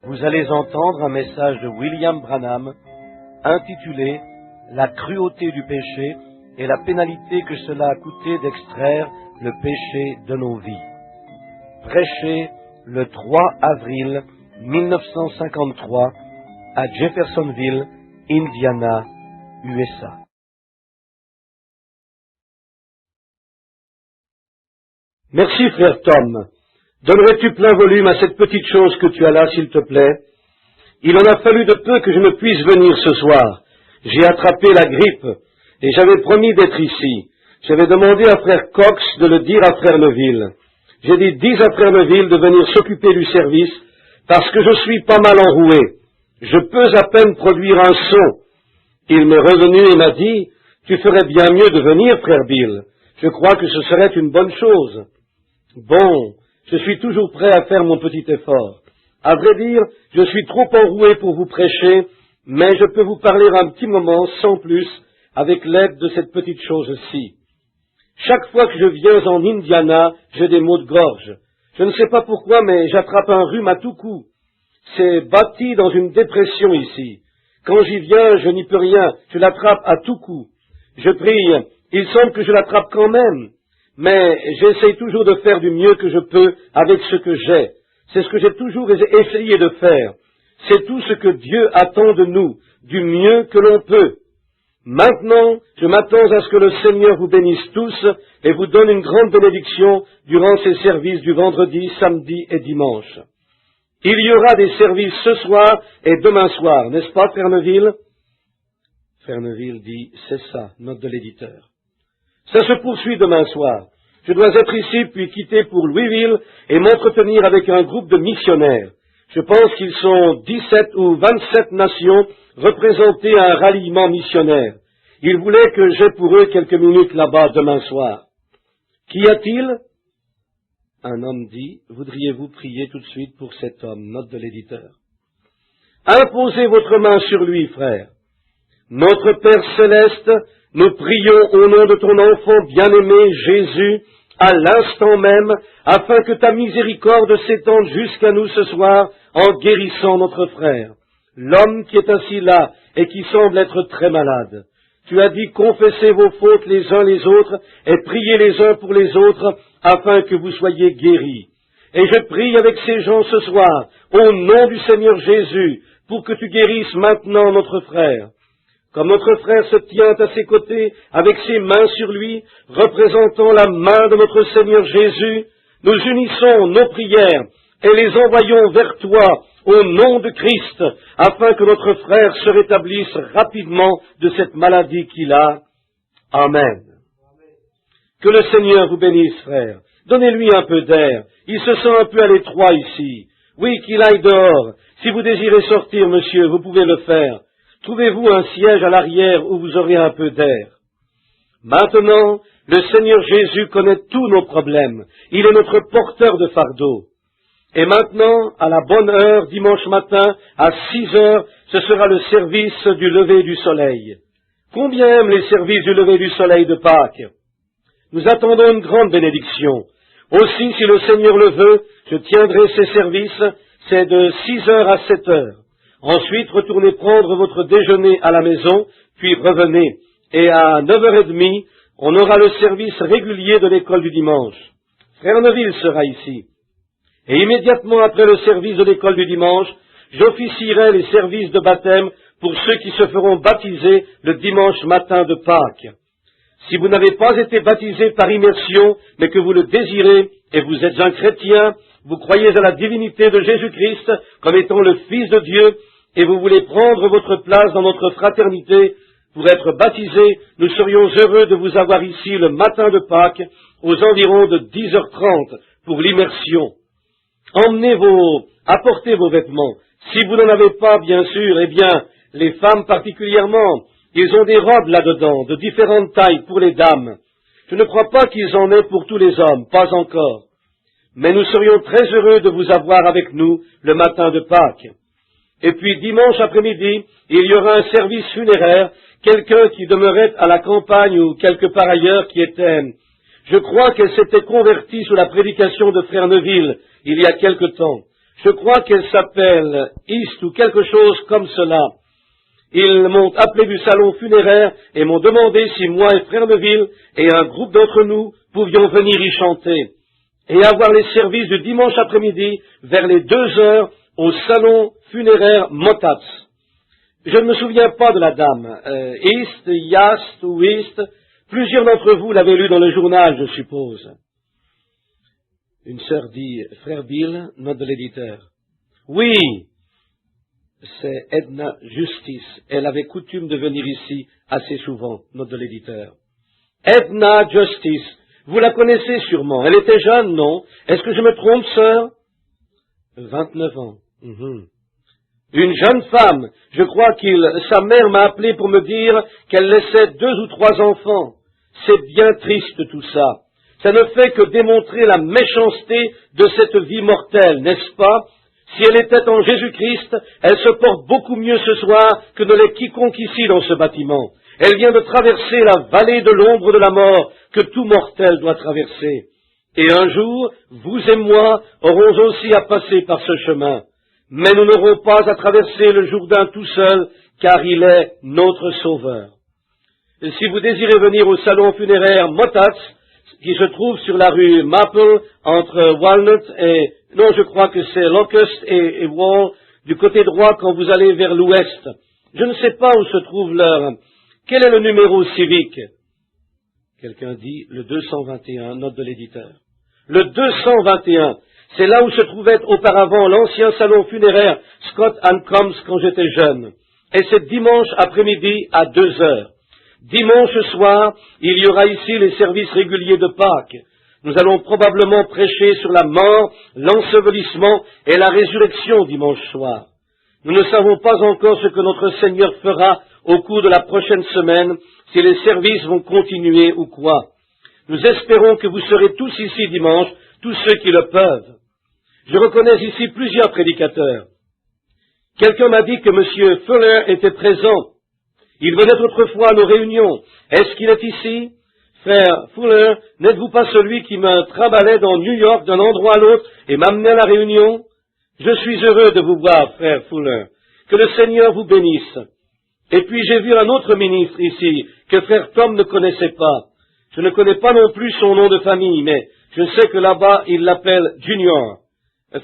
Vous allez entendre un message de William Branham intitulé « La cruauté du péché et la pénalité que cela a coûté d'extraire le péché de nos vies ». Prêché le 3 avril 1953 à Jeffersonville, Indiana, USA. Merci, frère Tom. Donnerais-tu plein volume à cette petite chose que tu as là, s'il te plaît? Il en a fallu de peu que je ne puisse venir ce soir. J'ai attrapé la grippe et j'avais promis d'être ici. J'avais demandé à frère Cox de le dire à frère Neville. J'ai dit, dis à frère Neville de venir s'occuper du service parce que je suis pas mal enroué. Je peux à peine produire un son. Il m'est revenu et m'a dit, tu ferais bien mieux de venir, frère Bill. Je crois que ce serait une bonne chose. Bon, je suis toujours prêt à faire mon petit effort. À vrai dire, je suis trop enroué pour vous prêcher, mais je peux vous parler un petit moment, sans plus, avec l'aide de cette petite chose-ci. Chaque fois que je viens en Indiana, j'ai des maux de gorge. Je ne sais pas pourquoi, mais j'attrape un rhume à tout coup. C'est bâti dans une dépression ici. Quand j'y viens, je n'y peux rien, je l'attrape à tout coup. Je prie, il semble que je l'attrape quand même. Mais j'essaye toujours de faire du mieux que je peux avec ce que j'ai. C'est ce que j'ai toujours essayé de faire. C'est tout ce que Dieu attend de nous, du mieux que l'on peut. Maintenant, je m'attends à ce que le Seigneur vous bénisse tous et vous donne une grande bénédiction durant ces services du vendredi, samedi et dimanche. Il y aura des services ce soir et demain soir, n'est-ce pas, frère Neville? Frère Neville dit, c'est ça, note de l'éditeur. Ça se poursuit demain soir. Je dois être ici puis quitter pour Louisville et m'entretenir avec un groupe de missionnaires. Je pense qu'ils sont 17 ou 27 nations représentées à un ralliement missionnaire. Ils voulaient que j'aie pour eux quelques minutes là-bas demain soir. Qu'y a-t-il? Un homme dit, voudriez-vous prier tout de suite pour cet homme? Note de l'éditeur. Imposez votre main sur lui, frère. Notre Père céleste, nous prions au nom de ton enfant bien-aimé Jésus, à l'instant même, afin que ta miséricorde s'étende jusqu'à nous ce soir en guérissant notre frère, l'homme qui est assis là et qui semble être très malade. Tu as dit, confessez vos fautes les uns les autres et priez les uns pour les autres afin que vous soyez guéris. Et je prie avec ces gens ce soir, au nom du Seigneur Jésus, pour que tu guérisses maintenant notre frère. Comme notre frère se tient à ses côtés, avec ses mains sur lui, représentant la main de notre Seigneur Jésus, nous unissons nos prières et les envoyons vers toi au nom de Christ, afin que notre frère se rétablisse rapidement de cette maladie qu'il a. Amen. Que le Seigneur vous bénisse, frère. Donnez-lui un peu d'air. Il se sent un peu à l'étroit ici. Oui, qu'il aille dehors. Si vous désirez sortir, monsieur, vous pouvez le faire. Trouvez-vous un siège à l'arrière où vous aurez un peu d'air. Maintenant, le Seigneur Jésus connaît tous nos problèmes. Il est notre porteur de fardeau. Et maintenant, à la bonne heure, dimanche matin, à 6 heures, ce sera le service du lever du soleil. Combien aiment les services du lever du soleil de Pâques? Nous attendons une grande bénédiction. Aussi, si le Seigneur le veut, je tiendrai ces services, c'est de 6 heures à 7 heures. Ensuite, retournez prendre votre déjeuner à la maison, puis revenez. Et à 9h30, on aura le service régulier de l'école du dimanche. Frère Neville sera ici. Et immédiatement après le service de l'école du dimanche, j'officierai les services de baptême pour ceux qui se feront baptiser le dimanche matin de Pâques. Si vous n'avez pas été baptisé par immersion, mais que vous le désirez, et vous êtes un chrétien, vous croyez à la divinité de Jésus-Christ comme étant le Fils de Dieu, et vous voulez prendre votre place dans notre fraternité pour être baptisé, nous serions heureux de vous avoir ici le matin de Pâques, aux environs de 10h30, pour l'immersion. Apportez vos vêtements. Si vous n'en avez pas, bien sûr, eh bien, les femmes particulièrement, ils ont des robes là-dedans, de différentes tailles pour les dames. Je ne crois pas qu'ils en aient pour tous les hommes, pas encore. Mais nous serions très heureux de vous avoir avec nous le matin de Pâques. Et puis dimanche après-midi, il y aura un service funéraire, quelqu'un qui demeurait à la campagne ou quelque part ailleurs qui était... Je crois qu'elle s'était convertie sous la prédication de frère Neville il y a quelque temps. Je crois qu'elle s'appelle East ou quelque chose comme cela. Ils m'ont appelé du salon funéraire et m'ont demandé si moi et Frère Neville et un groupe d'entre nous pouvions venir y chanter et avoir les services du dimanche après-midi vers les 2 heures au salon funéraire Motats. Je ne me souviens pas de la dame. East, Yast ou East, plusieurs d'entre vous l'avaient lu dans le journal, je suppose. Une sœur dit, Frère Bill, note de l'éditeur. Oui, c'est Edna Justice. Elle avait coutume de venir ici assez souvent, note de l'éditeur. Edna Justice, vous la connaissez sûrement. Elle était jeune, non? Est-ce que je me trompe, sœur? 29 ans. Une jeune femme. Je crois sa mère m'a appelé pour me dire qu'elle laissait 2 ou 3 enfants. C'est bien triste tout ça. Ça ne fait que démontrer la méchanceté de cette vie mortelle, n'est-ce pas? Si elle était en Jésus-Christ, elle se porte beaucoup mieux ce soir que ne l'est quiconque ici dans ce bâtiment. Elle vient de traverser la vallée de l'ombre de la mort que tout mortel doit traverser. Et un jour, vous et moi aurons aussi à passer par ce chemin. Mais nous n'aurons pas à traverser le Jourdain tout seul, car il est notre Sauveur. Et si vous désirez venir au salon funéraire Motats, qui se trouve sur la rue Maple, entre Walnut et... Non, je crois que c'est Locust et Wall, du côté droit quand vous allez vers l'ouest. Je ne sais pas où se trouve leur... Quel est le numéro civique? Quelqu'un dit le 221, note de l'éditeur. Le 221, c'est là où se trouvait auparavant l'ancien salon funéraire Scott & Combs quand j'étais jeune. Et c'est dimanche après-midi à 2 heures. Dimanche soir, il y aura ici les services réguliers de Pâques. Nous allons probablement prêcher sur la mort, l'ensevelissement et la résurrection dimanche soir. Nous ne savons pas encore ce que notre Seigneur fera au cours de la prochaine semaine, si les services vont continuer ou quoi. Nous espérons que vous serez tous ici dimanche, tous ceux qui le peuvent. Je reconnais ici plusieurs prédicateurs. Quelqu'un m'a dit que M. Fuller était présent. Il venait autrefois à nos réunions. Est-ce qu'il est ici? Frère Fuller, n'êtes-vous pas celui qui me trimballait dans New York d'un endroit à l'autre et m'amenait à la réunion? Je suis heureux de vous voir, frère Fuller. Que le Seigneur vous bénisse. Et puis j'ai vu un autre ministre ici, que frère Tom ne connaissait pas. Je ne connais pas non plus son nom de famille, mais je sais que là-bas, il l'appelle Junior.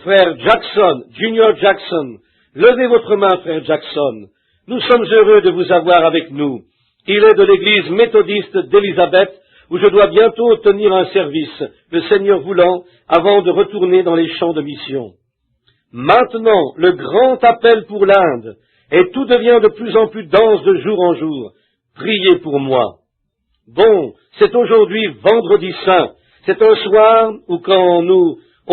Frère Jackson, Junior Jackson. Levez votre main, frère Jackson. Nous sommes heureux de vous avoir avec nous. Il est de l'église méthodiste d'Élisabeth, où je dois bientôt tenir un service, le Seigneur voulant, avant de retourner dans les champs de mission. Maintenant, le grand appel pour l'Inde, et tout devient de plus en plus dense de jour en jour. Priez pour moi. Bon, c'est aujourd'hui vendredi saint. C'est un soir où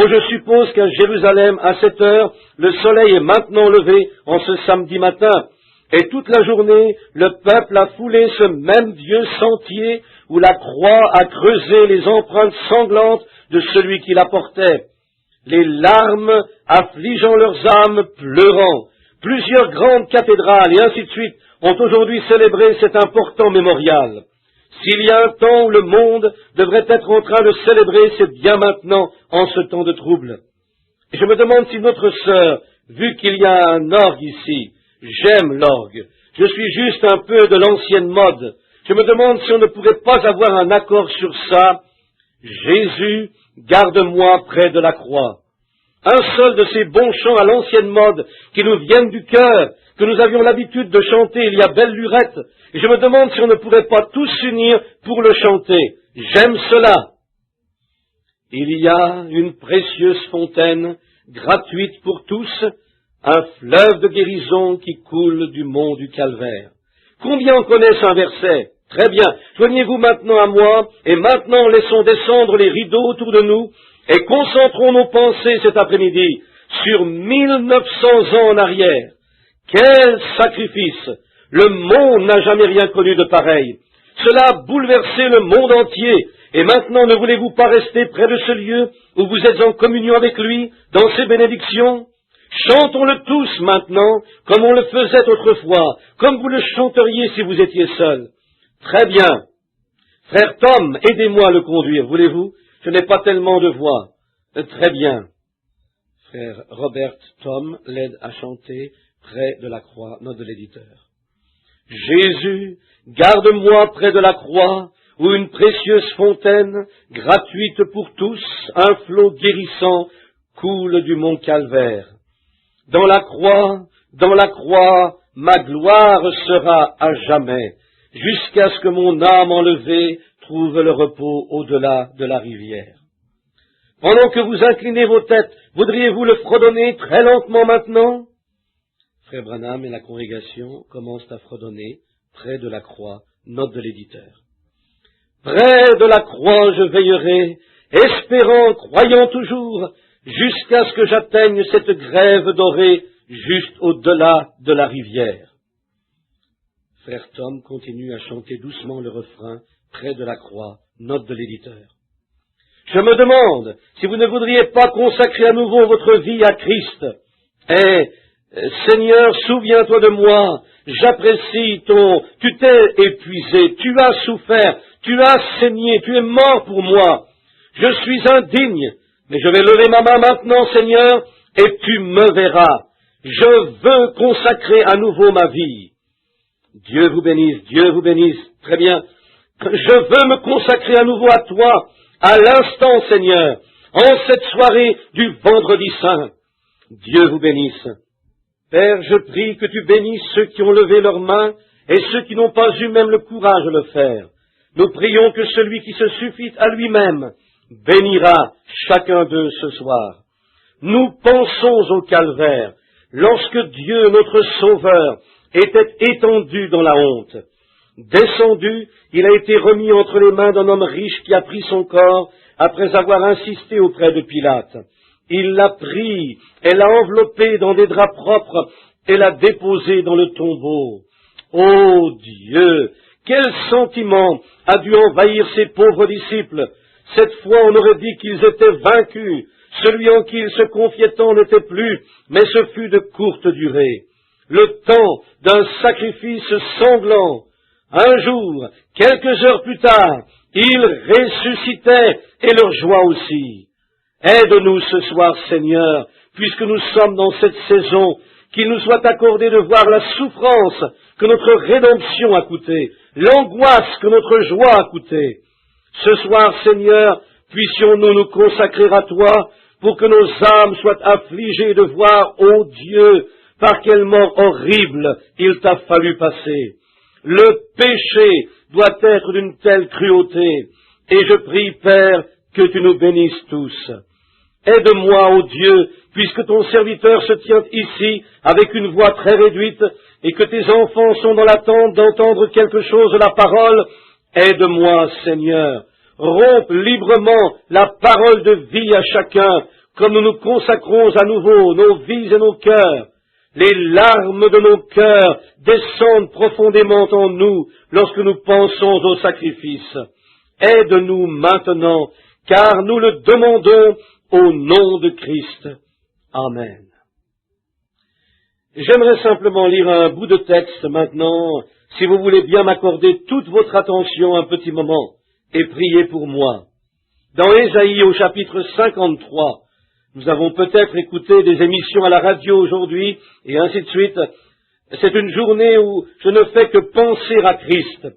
je suppose qu'à Jérusalem, à 7 heures, le soleil est maintenant levé en ce samedi matin. Et toute la journée, le peuple a foulé ce même vieux sentier où la croix a creusé les empreintes sanglantes de celui qui la portait. Les larmes affligeant leurs âmes, pleurant. Plusieurs grandes cathédrales et ainsi de suite ont aujourd'hui célébré cet important mémorial. S'il y a un temps où le monde devrait être en train de célébrer, c'est bien maintenant, en ce temps de trouble. Et je me demande si notre sœur, vu qu'il y a un orgue ici, j'aime l'orgue, je suis juste un peu de l'ancienne mode, je me demande si on ne pourrait pas avoir un accord sur ça. Jésus, garde-moi près de la croix. Un seul de ces bons chants à l'ancienne mode qui nous viennent du cœur, que nous avions l'habitude de chanter il y a belle lurette, et je me demande si on ne pourrait pas tous s'unir pour le chanter. J'aime cela. Il y a une précieuse fontaine, gratuite pour tous, un fleuve de guérison qui coule du mont du Calvaire. Combien en connaissent un verset? Très bien. Joignez-vous maintenant à moi, et maintenant laissons descendre les rideaux autour de nous, et concentrons nos pensées cet après-midi sur 1900 ans en arrière. Quel sacrifice! Le monde n'a jamais rien connu de pareil. Cela a bouleversé le monde entier, et maintenant ne voulez-vous pas rester près de ce lieu où vous êtes en communion avec lui, dans ses bénédictions? Chantons-le tous maintenant, comme on le faisait autrefois, comme vous le chanteriez si vous étiez seul. Très bien. Frère Tom, aidez-moi à le conduire, voulez-vous? Je n'ai pas tellement de voix. Très bien. Frère Robert Tom l'aide à chanter près de la croix, note de l'éditeur. Jésus, garde-moi près de la croix, où une précieuse fontaine, gratuite pour tous, un flot guérissant, coule du mont Calvaire. Dans la croix, ma gloire sera à jamais, jusqu'à ce que mon âme enlevée trouve le repos au-delà de la rivière. Pendant que vous inclinez vos têtes, voudriez-vous le fredonner très lentement maintenant? Frère Branham et la congrégation commencent à fredonner près de la croix, note de l'éditeur. Près de la croix je veillerai, espérant, croyant toujours, jusqu'à ce que j'atteigne cette grève dorée, juste au-delà de la rivière. Frère Tom continue à chanter doucement le refrain, près de la croix, note de l'éditeur. Je me demande si vous ne voudriez pas consacrer à nouveau votre vie à Christ. Seigneur, souviens-toi de moi, j'apprécie tu t'es épuisé, tu as souffert, tu as saigné, tu es mort pour moi. Je suis indigne, mais je vais lever ma main maintenant, Seigneur, et tu me verras. Je veux consacrer à nouveau ma vie. Dieu vous bénisse, très bien. Je veux me consacrer à nouveau à toi, à l'instant, Seigneur, en cette soirée du Vendredi Saint. Dieu vous bénisse. Père, je prie que tu bénisses ceux qui ont levé leurs mains et ceux qui n'ont pas eu même le courage de le faire. Nous prions que celui qui se suffit à lui-même bénira chacun d'eux ce soir. Nous pensons au calvaire, lorsque Dieu, notre Sauveur, était étendu dans la honte. Descendu, il a été remis entre les mains d'un homme riche qui a pris son corps après avoir insisté auprès de Pilate. Il l'a pris et l'a enveloppé dans des draps propres et l'a déposé dans le tombeau. Ô Dieu, quel sentiment a dû envahir ces pauvres disciples. Cette fois, on aurait dit qu'ils étaient vaincus. Celui en qui ils se confiaient tant n'était plus, mais ce fut de courte durée. Le temps d'un sacrifice sanglant. Un jour, quelques heures plus tard, ils ressuscitaient et leur joie aussi. Aide-nous ce soir, Seigneur, puisque nous sommes dans cette saison, qu'il nous soit accordé de voir la souffrance que notre rédemption a coûté, l'angoisse que notre joie a coûté. Ce soir, Seigneur, puissions-nous nous consacrer à toi pour que nos âmes soient affligées de voir, ô Dieu, par quelle mort horrible il t'a fallu passer. Le péché doit être d'une telle cruauté, et je prie, Père, que tu nous bénisses tous. Aide-moi, ô Dieu, puisque ton serviteur se tient ici avec une voix très réduite, et que tes enfants sont dans l'attente d'entendre quelque chose de la parole. Aide-moi, Seigneur. Rompe librement la parole de vie à chacun, comme nous nous consacrons à nouveau nos vies et nos cœurs. Les larmes de nos cœurs descendent profondément en nous lorsque nous pensons au sacrifice. Aide-nous maintenant, car nous le demandons au nom de Christ. Amen. J'aimerais simplement lire un bout de texte maintenant, si vous voulez bien m'accorder toute votre attention un petit moment, et prier pour moi. Dans Ésaïe au chapitre 53, nous avons peut-être écouté des émissions à la radio aujourd'hui, et ainsi de suite. C'est une journée où je ne fais que penser à Christ.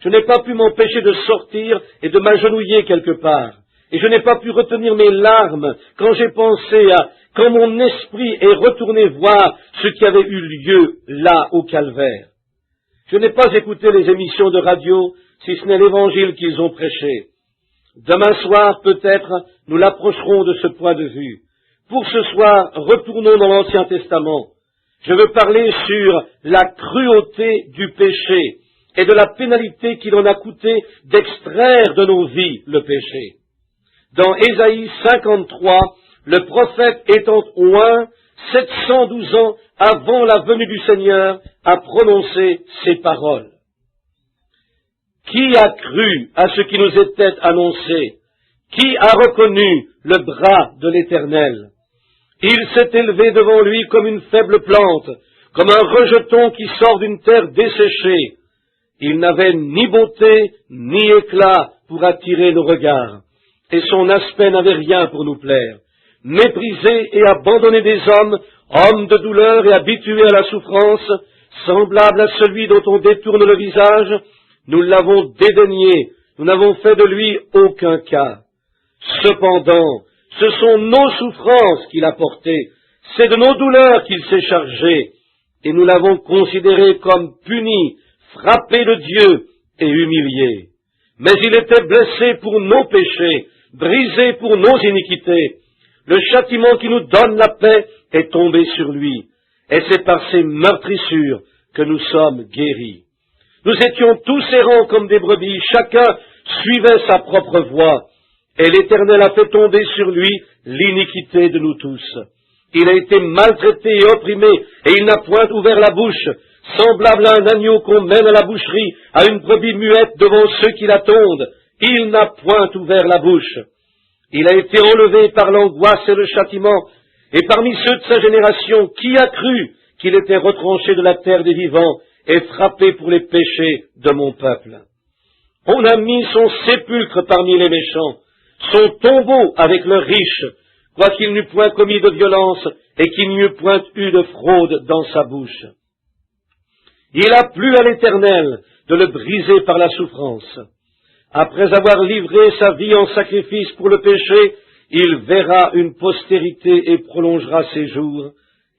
Je n'ai pas pu m'empêcher de sortir et de m'agenouiller quelque part. Et je n'ai pas pu retenir mes larmes quand j'ai pensé quand mon esprit est retourné voir ce qui avait eu lieu là au calvaire. Je n'ai pas écouté les émissions de radio, si ce n'est l'évangile qu'ils ont prêché. Demain soir, peut-être, nous l'approcherons de ce point de vue. Pour ce soir, retournons dans l'Ancien Testament. Je veux parler sur la cruauté du péché et de la pénalité qu'il en a coûté d'extraire de nos vies le péché. Dans Ésaïe 53, le prophète étant oint, 712 ans avant la venue du Seigneur, a prononcé ces paroles. Qui a cru à ce qui nous était annoncé? Qui a reconnu le bras de l'Éternel? Il s'est élevé devant lui comme une faible plante, comme un rejeton qui sort d'une terre desséchée. Il n'avait ni beauté ni éclat pour attirer nos regards, et son aspect n'avait rien pour nous plaire. méprisé et abandonné des hommes, homme de douleur et habitué à la souffrance, semblable à celui dont on détourne le visage, nous l'avons dédaigné, nous n'avons fait de lui aucun cas. Cependant, ce sont nos souffrances qu'il a portées, c'est de nos douleurs qu'il s'est chargé, et nous l'avons considéré comme puni, frappé de Dieu et humilié. Mais il était blessé pour nos péchés, brisé pour nos iniquités. Le châtiment qui nous donne la paix est tombé sur lui, et c'est par ses meurtrissures que nous sommes guéris. Nous étions tous errants comme des brebis, chacun suivait sa propre voie, et l'Éternel a fait tomber sur lui l'iniquité de nous tous. Il a été maltraité et opprimé, et il n'a point ouvert la bouche, semblable à un agneau qu'on mène à la boucherie, à une brebis muette devant ceux qui l'attendent. Il n'a point ouvert la bouche. Il a été enlevé par l'angoisse et le châtiment, et parmi ceux de sa génération, qui a cru qu'il était retranché de la terre des vivants et frappé pour les péchés de mon peuple? On a mis son sépulcre parmi les méchants, son tombeau avec leurs riches, quoiqu'il n'eût point commis de violence et qu'il n'y eût point eu de fraude dans sa bouche. Il a plu à l'Éternel de le briser par la souffrance. Après avoir livré sa vie en sacrifice pour le péché, il verra une postérité et prolongera ses jours,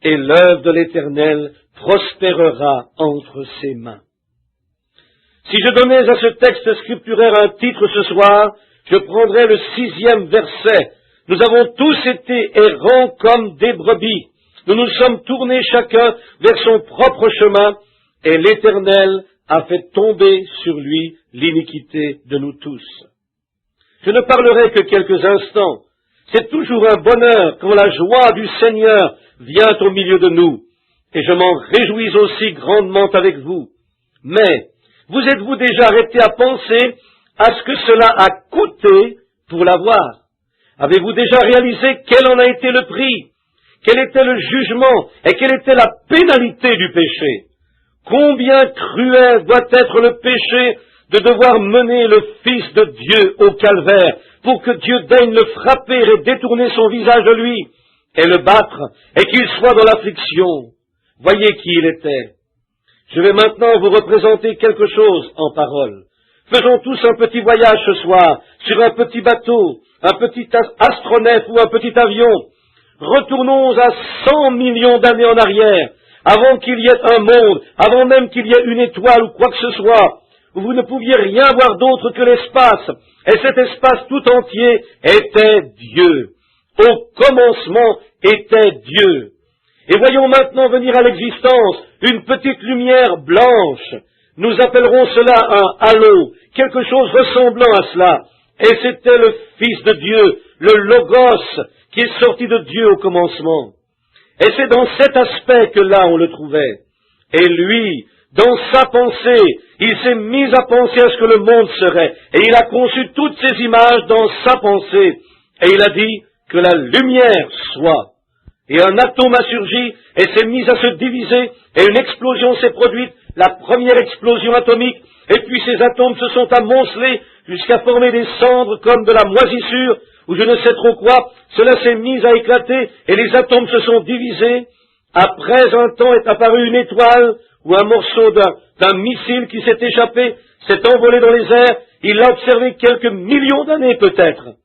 et l'œuvre de l'Éternel prospérera entre ses mains. Si je donnais à ce texte scripturaire un titre ce soir, je prendrais le 6e verset. Nous avons tous été errants comme des brebis. Nous nous sommes tournés chacun vers son propre chemin, et l'Éternel a fait tomber sur lui l'iniquité de nous tous. Je ne parlerai que quelques instants. C'est toujours un bonheur quand la joie du Seigneur vient au milieu de nous, et je m'en réjouis aussi grandement avec vous. Mais, vous êtes-vous déjà arrêté à penser à ce que cela a coûté pour l'avoir? Avez-vous déjà réalisé quel en a été le prix? Quel était le jugement et quelle était la pénalité du péché? Combien cruel doit être le péché de devoir mener le Fils de Dieu au calvaire pour que Dieu daigne le frapper et détourner son visage de lui et le battre et qu'il soit dans l'affliction. Voyez qui il était. Je vais maintenant vous représenter quelque chose en parole. Faisons tous un petit voyage ce soir sur un petit bateau, un petit astronef ou un petit avion. Retournons à 100 millions d'années en arrière, avant qu'il y ait un monde, avant même qu'il y ait une étoile ou quoi que ce soit, où vous ne pouviez rien voir d'autre que l'espace, et cet espace tout entier était Dieu. Au commencement était Dieu. Et voyons maintenant venir à l'existence une petite lumière blanche. Nous appellerons cela un halo, quelque chose ressemblant à cela. Et c'était le Fils de Dieu, le Logos, qui est sorti de Dieu au commencement. Et c'est dans cet aspect que là on le trouvait. Et lui, dans sa pensée, il s'est mis à penser à ce que le monde serait. Et il a conçu toutes ces images dans sa pensée. Et il a dit que la lumière soit. Et un atome a surgi et s'est mis à se diviser. Et une explosion s'est produite, la première explosion atomique. Et puis ces atomes se sont amoncelés jusqu'à former des cendres comme de la moisissure, ou je ne sais trop quoi. Cela s'est mis à éclater et les atomes se sont divisés. Après un temps est apparue une étoile ou un morceau d'un missile qui s'est échappé, s'est envolé dans les airs. Il l'a observé quelques millions d'années peut-être.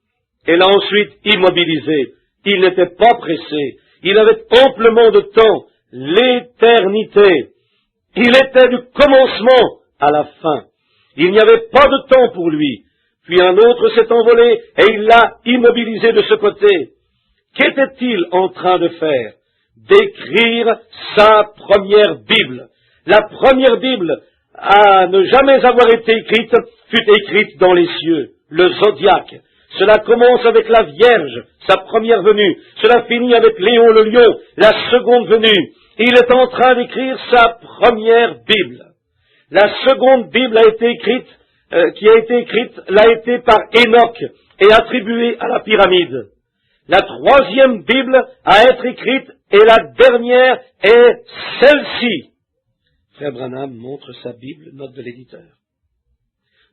Et l'a ensuite immobilisé. Il n'était pas pressé. Il avait amplement de temps. L'éternité. Il était du commencement à la fin. Il n'y avait pas de temps pour lui. Puis un autre s'est envolé et il l'a immobilisé de ce côté. Qu'était-il en train de faire? D'écrire sa première Bible. La première Bible à ne jamais avoir été écrite fut écrite dans les cieux, le zodiaque. Cela commence avec la Vierge, sa première venue. Cela finit avec Léon le lion, la seconde venue. Il est en train d'écrire sa première Bible. La seconde Bible l'a été écrite par Enoch et attribuée à la pyramide. La troisième Bible à être écrite et la dernière est celle-ci. Frère Branham montre sa Bible, note de l'éditeur.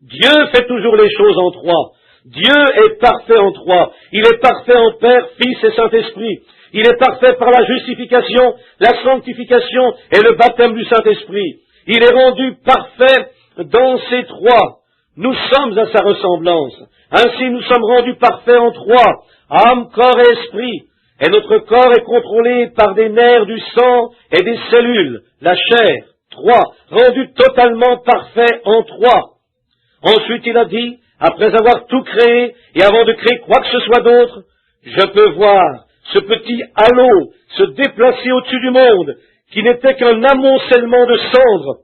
Dieu fait toujours les choses en trois. Dieu est parfait en trois. Il est parfait en Père, Fils et Saint-Esprit. Il est parfait par la justification, la sanctification et le baptême du Saint-Esprit. Il est rendu parfait dans ces trois. Nous sommes à sa ressemblance. Ainsi nous sommes rendus parfaits en trois, âme, corps et esprit. Et notre corps est contrôlé par des nerfs, du sang et des cellules, la chair. Trois, rendu totalement parfait en trois. Ensuite il a dit, après avoir tout créé et avant de créer quoi que ce soit d'autre, je peux voir ce petit halo se déplacer au-dessus du monde, qui n'était qu'un amoncellement de cendres,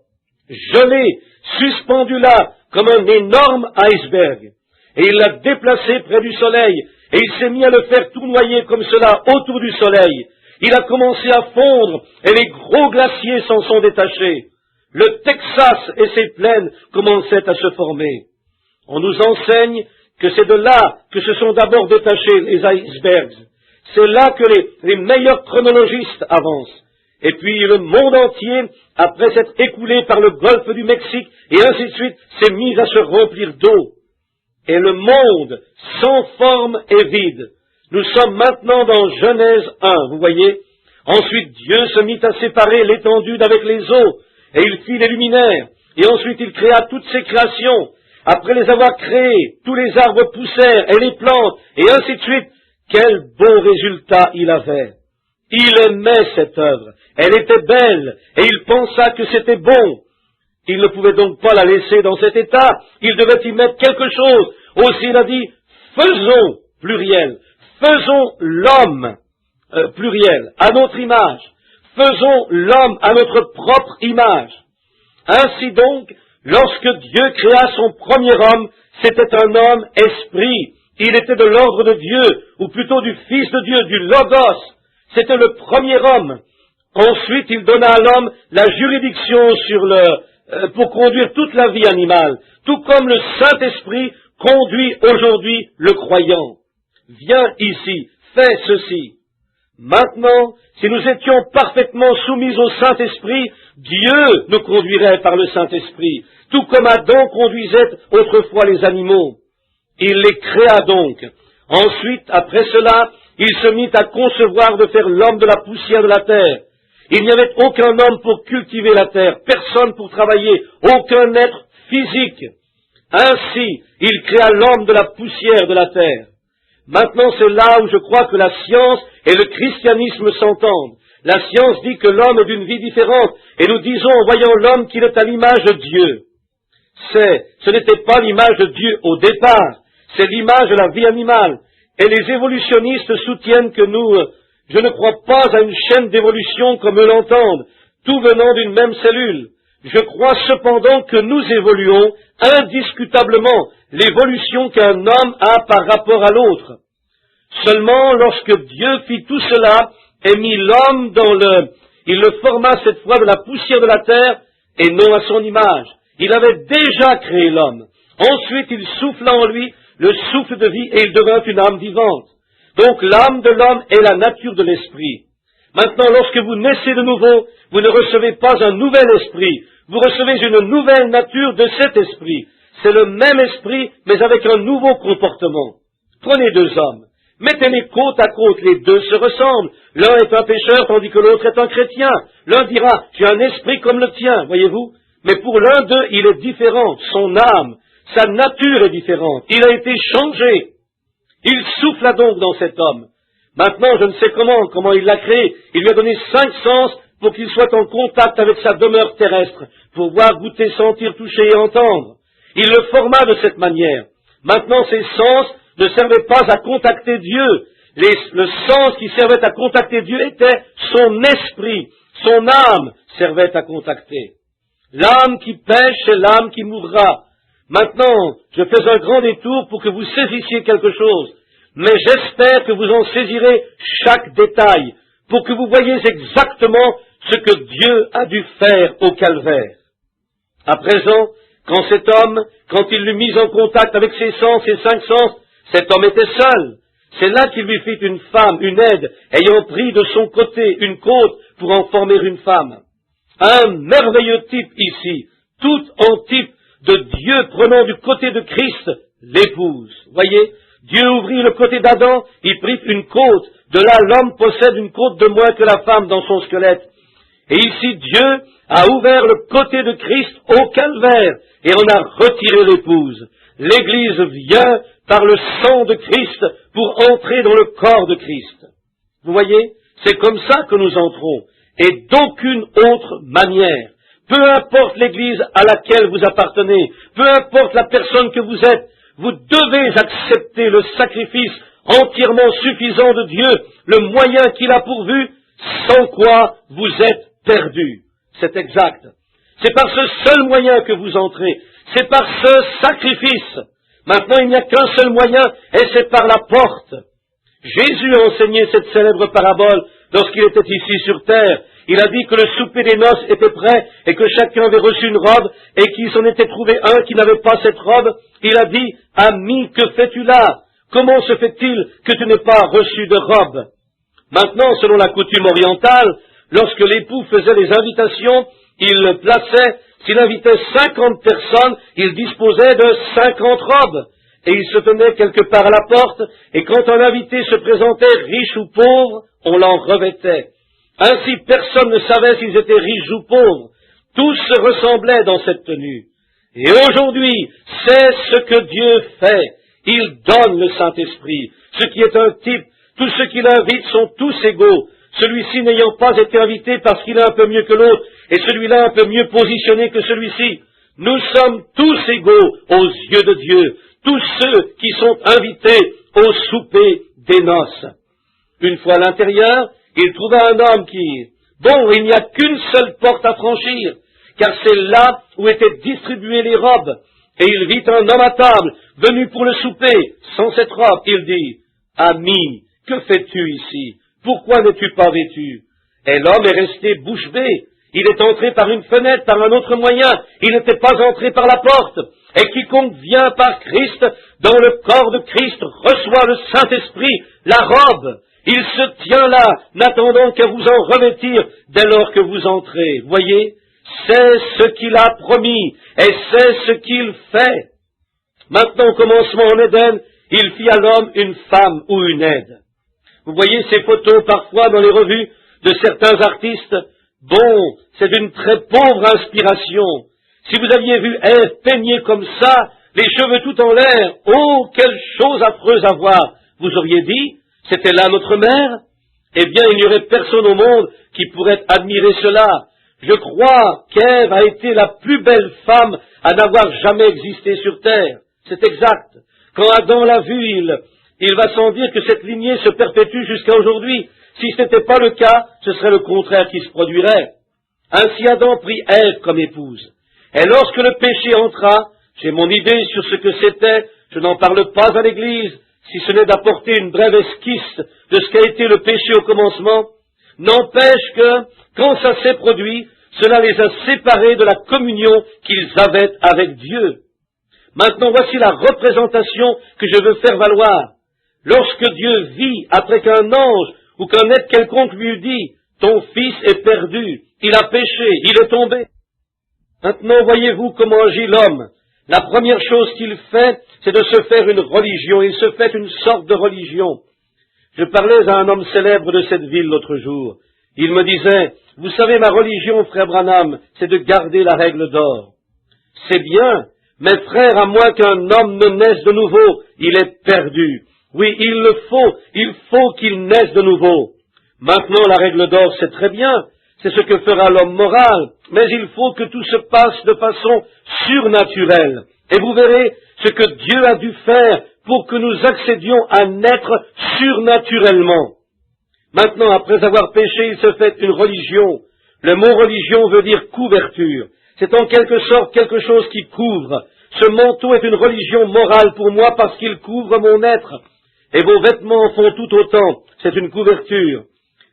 gelé, suspendu là, comme un énorme iceberg. Et il l'a déplacé près du soleil, et il s'est mis à le faire tournoyer comme cela autour du soleil. Il a commencé à fondre, et les gros glaciers s'en sont détachés. Le Texas et ses plaines commençaient à se former. On nous enseigne que c'est de là que se sont d'abord détachés les icebergs. C'est là que les meilleurs chronologistes avancent. Et puis le monde entier, après s'être écoulé par le golfe du Mexique, et ainsi de suite, s'est mis à se remplir d'eau. Et le monde, sans forme et vide. Nous sommes maintenant dans Genèse 1, vous voyez. Ensuite, Dieu se mit à séparer l'étendue d'avec les eaux, et il fit les luminaires. Et ensuite, il créa toutes ses créations. Après les avoir créés, tous les arbres poussèrent, et les plantes, et ainsi de suite. Quel beau résultat il avait. Il aimait cette œuvre. Elle était belle, et il pensa que c'était bon. Il ne pouvait donc pas la laisser dans cet état. Il devait y mettre quelque chose. Aussi, il a dit, faisons, pluriel, faisons l'homme, pluriel, à notre image. Faisons l'homme à notre propre image. Ainsi donc, lorsque Dieu créa son premier homme, c'était un homme esprit. Il était de l'ordre de Dieu, ou plutôt du Fils de Dieu, du Logos. C'était le premier homme. Ensuite, il donna à l'homme la juridiction pour conduire toute la vie animale, tout comme le Saint-Esprit conduit aujourd'hui le croyant. Viens ici, fais ceci. Maintenant, si nous étions parfaitement soumis au Saint-Esprit, Dieu nous conduirait par le Saint-Esprit, tout comme Adam conduisait autrefois les animaux. Il les créa donc. Ensuite, après cela, il se mit à concevoir de faire l'homme de la poussière de la terre. Il n'y avait aucun homme pour cultiver la terre, personne pour travailler, aucun être physique. Ainsi, il créa l'homme de la poussière de la terre. Maintenant, c'est là où je crois que la science et le christianisme s'entendent. La science dit que l'homme est d'une vie différente, et nous disons en voyant l'homme qu'il est à l'image de Dieu. Ce n'était pas l'image de Dieu au départ, c'est l'image de la vie animale. Et les évolutionnistes soutiennent que je ne crois pas à une chaîne d'évolution comme eux l'entendent, tout venant d'une même cellule. Je crois cependant que nous évoluons indiscutablement l'évolution qu'un homme a par rapport à l'autre. Seulement, lorsque Dieu fit tout cela et mit l'homme il le forma cette fois de la poussière de la terre et non à son image. Il avait déjà créé l'homme. Ensuite, il souffla en lui le souffle de vie et il devint une âme vivante. Donc l'âme de l'homme est la nature de l'esprit. Maintenant, lorsque vous naissez de nouveau, vous ne recevez pas un nouvel esprit, vous recevez une nouvelle nature de cet esprit. C'est le même esprit, mais avec un nouveau comportement. Prenez deux hommes, mettez-les côte à côte, les deux se ressemblent. L'un est un pécheur, tandis que l'autre est un chrétien. L'un dira, j'ai un esprit comme le tien, voyez-vous. Mais pour l'un d'eux, il est différent, son âme, sa nature est différente, il a été changé. Il souffla donc dans cet homme. Maintenant, je ne sais comment il l'a créé. Il lui a donné 5 sens pour qu'il soit en contact avec sa demeure terrestre, pour voir, goûter, sentir, toucher et entendre. Il le forma de cette manière. Maintenant, ses sens ne servaient pas à contacter Dieu. Le sens qui servait à contacter Dieu était son esprit. Son âme servait à contacter. L'âme qui pêche, c'est l'âme qui mourra. Maintenant, je fais un grand détour pour que vous saisissiez quelque chose, mais j'espère que vous en saisirez chaque détail, pour que vous voyez exactement ce que Dieu a dû faire au calvaire. À présent, quand il l'eut mis en contact avec ses 5 sens, cet homme était seul. C'est là qu'il lui fit une femme, une aide, ayant pris de son côté une côte pour en former une femme. Un merveilleux type ici, tout en type de Dieu prenant du côté de Christ l'épouse. Voyez, Dieu ouvrit le côté d'Adam, il prit une côte. De là, l'homme possède une côte de moins que la femme dans son squelette. Et ici, Dieu a ouvert le côté de Christ au calvaire, et on a retiré l'épouse. L'Église vient par le sang de Christ pour entrer dans le corps de Christ. Vous voyez, c'est comme ça que nous entrons, et d'aucune autre manière. Peu importe l'Église à laquelle vous appartenez, peu importe la personne que vous êtes, vous devez accepter le sacrifice entièrement suffisant de Dieu, le moyen qu'il a pourvu, sans quoi vous êtes perdus. C'est exact. C'est par ce seul moyen que vous entrez. C'est par ce sacrifice. Maintenant, il n'y a qu'un seul moyen, et c'est par la porte. Jésus a enseigné cette célèbre parabole lorsqu'il était ici sur terre. Il a dit que le souper des noces était prêt et que chacun avait reçu une robe et qu'il s'en était trouvé un qui n'avait pas cette robe. Il a dit, « Ami, que fais-tu là? Comment se fait-il que tu n'aies pas reçu de robe ?» Maintenant, selon la coutume orientale, lorsque l'époux faisait les invitations, il plaçait, s'il invitait 50 personnes, il disposait de 50 robes. Et il se tenait quelque part à la porte, et quand un invité se présentait, riche ou pauvre, on l'en revêtait. Ainsi, personne ne savait s'ils étaient riches ou pauvres. Tous se ressemblaient dans cette tenue. Et aujourd'hui, c'est ce que Dieu fait. Il donne le Saint-Esprit. Ce qui est un type, tous ceux qui l'invitent sont tous égaux. Celui-ci n'ayant pas été invité parce qu'il est un peu mieux que l'autre, et celui-là un peu mieux positionné que celui-ci. Nous sommes tous égaux aux yeux de Dieu, tous ceux qui sont invités au souper des noces. Une fois à l'intérieur, il trouva un homme qui, il n'y a qu'une seule porte à franchir, car c'est là où étaient distribuées les robes. Et il vit un homme à table, venu pour le souper, sans cette robe. Il dit, « Ami, que fais-tu ici? Pourquoi n'es-tu pas vêtu ?» Et l'homme est resté bouche bée. Il est entré par une fenêtre, par un autre moyen. Il n'était pas entré par la porte. Et quiconque vient par Christ, dans le corps de Christ, reçoit le Saint-Esprit, la robe. Il se tient là, n'attendant qu'à vous en revêtir dès lors que vous entrez. Voyez, c'est ce qu'il a promis, et c'est ce qu'il fait. Maintenant, au commencement en Éden, il fit à l'homme une femme ou une aide. Vous voyez ces photos parfois dans les revues de certains artistes. C'est d'une très pauvre inspiration. Si vous aviez vu Ève peignée comme ça, les cheveux tout en l'air, quelle chose affreuse à voir, vous auriez dit, c'était là notre mère? Eh bien, il n'y aurait personne au monde qui pourrait admirer cela. Je crois qu'Ève a été la plus belle femme à n'avoir jamais existé sur terre. C'est exact. Quand Adam l'a vue, il va sans dire que cette lignée se perpétue jusqu'à aujourd'hui. Si ce n'était pas le cas, ce serait le contraire qui se produirait. Ainsi Adam prit Ève comme épouse. Et lorsque le péché entra, j'ai mon idée sur ce que c'était, je n'en parle pas à l'Église, si ce n'est d'apporter une brève esquisse de ce qu'a été le péché au commencement, n'empêche que, quand ça s'est produit, cela les a séparés de la communion qu'ils avaient avec Dieu. Maintenant, voici la représentation que je veux faire valoir. Lorsque Dieu vit, après qu'un ange ou qu'un être quelconque lui eût dit, « Ton fils est perdu, il a péché, il est tombé. » Maintenant, voyez-vous comment agit l'homme. La première chose qu'il fait, c'est de se faire une religion. Il se fait une sorte de religion. Je parlais à un homme célèbre de cette ville l'autre jour. Il me disait, « Vous savez, ma religion, frère Branham, c'est de garder la règle d'or. » C'est bien, mais frère, à moins qu'un homme ne naisse de nouveau, il est perdu. Oui, il faut qu'il naisse de nouveau. Maintenant, la règle d'or, c'est très bien, c'est ce que fera l'homme moral, mais il faut que tout se passe de façon surnaturelle. Et vous verrez ce que Dieu a dû faire pour que nous accédions à naître surnaturellement. Maintenant, après avoir péché, il se fait une religion. Le mot religion veut dire couverture. C'est en quelque sorte quelque chose qui couvre. Ce manteau est une religion morale pour moi parce qu'il couvre mon être. Et vos vêtements en font tout autant. C'est une couverture.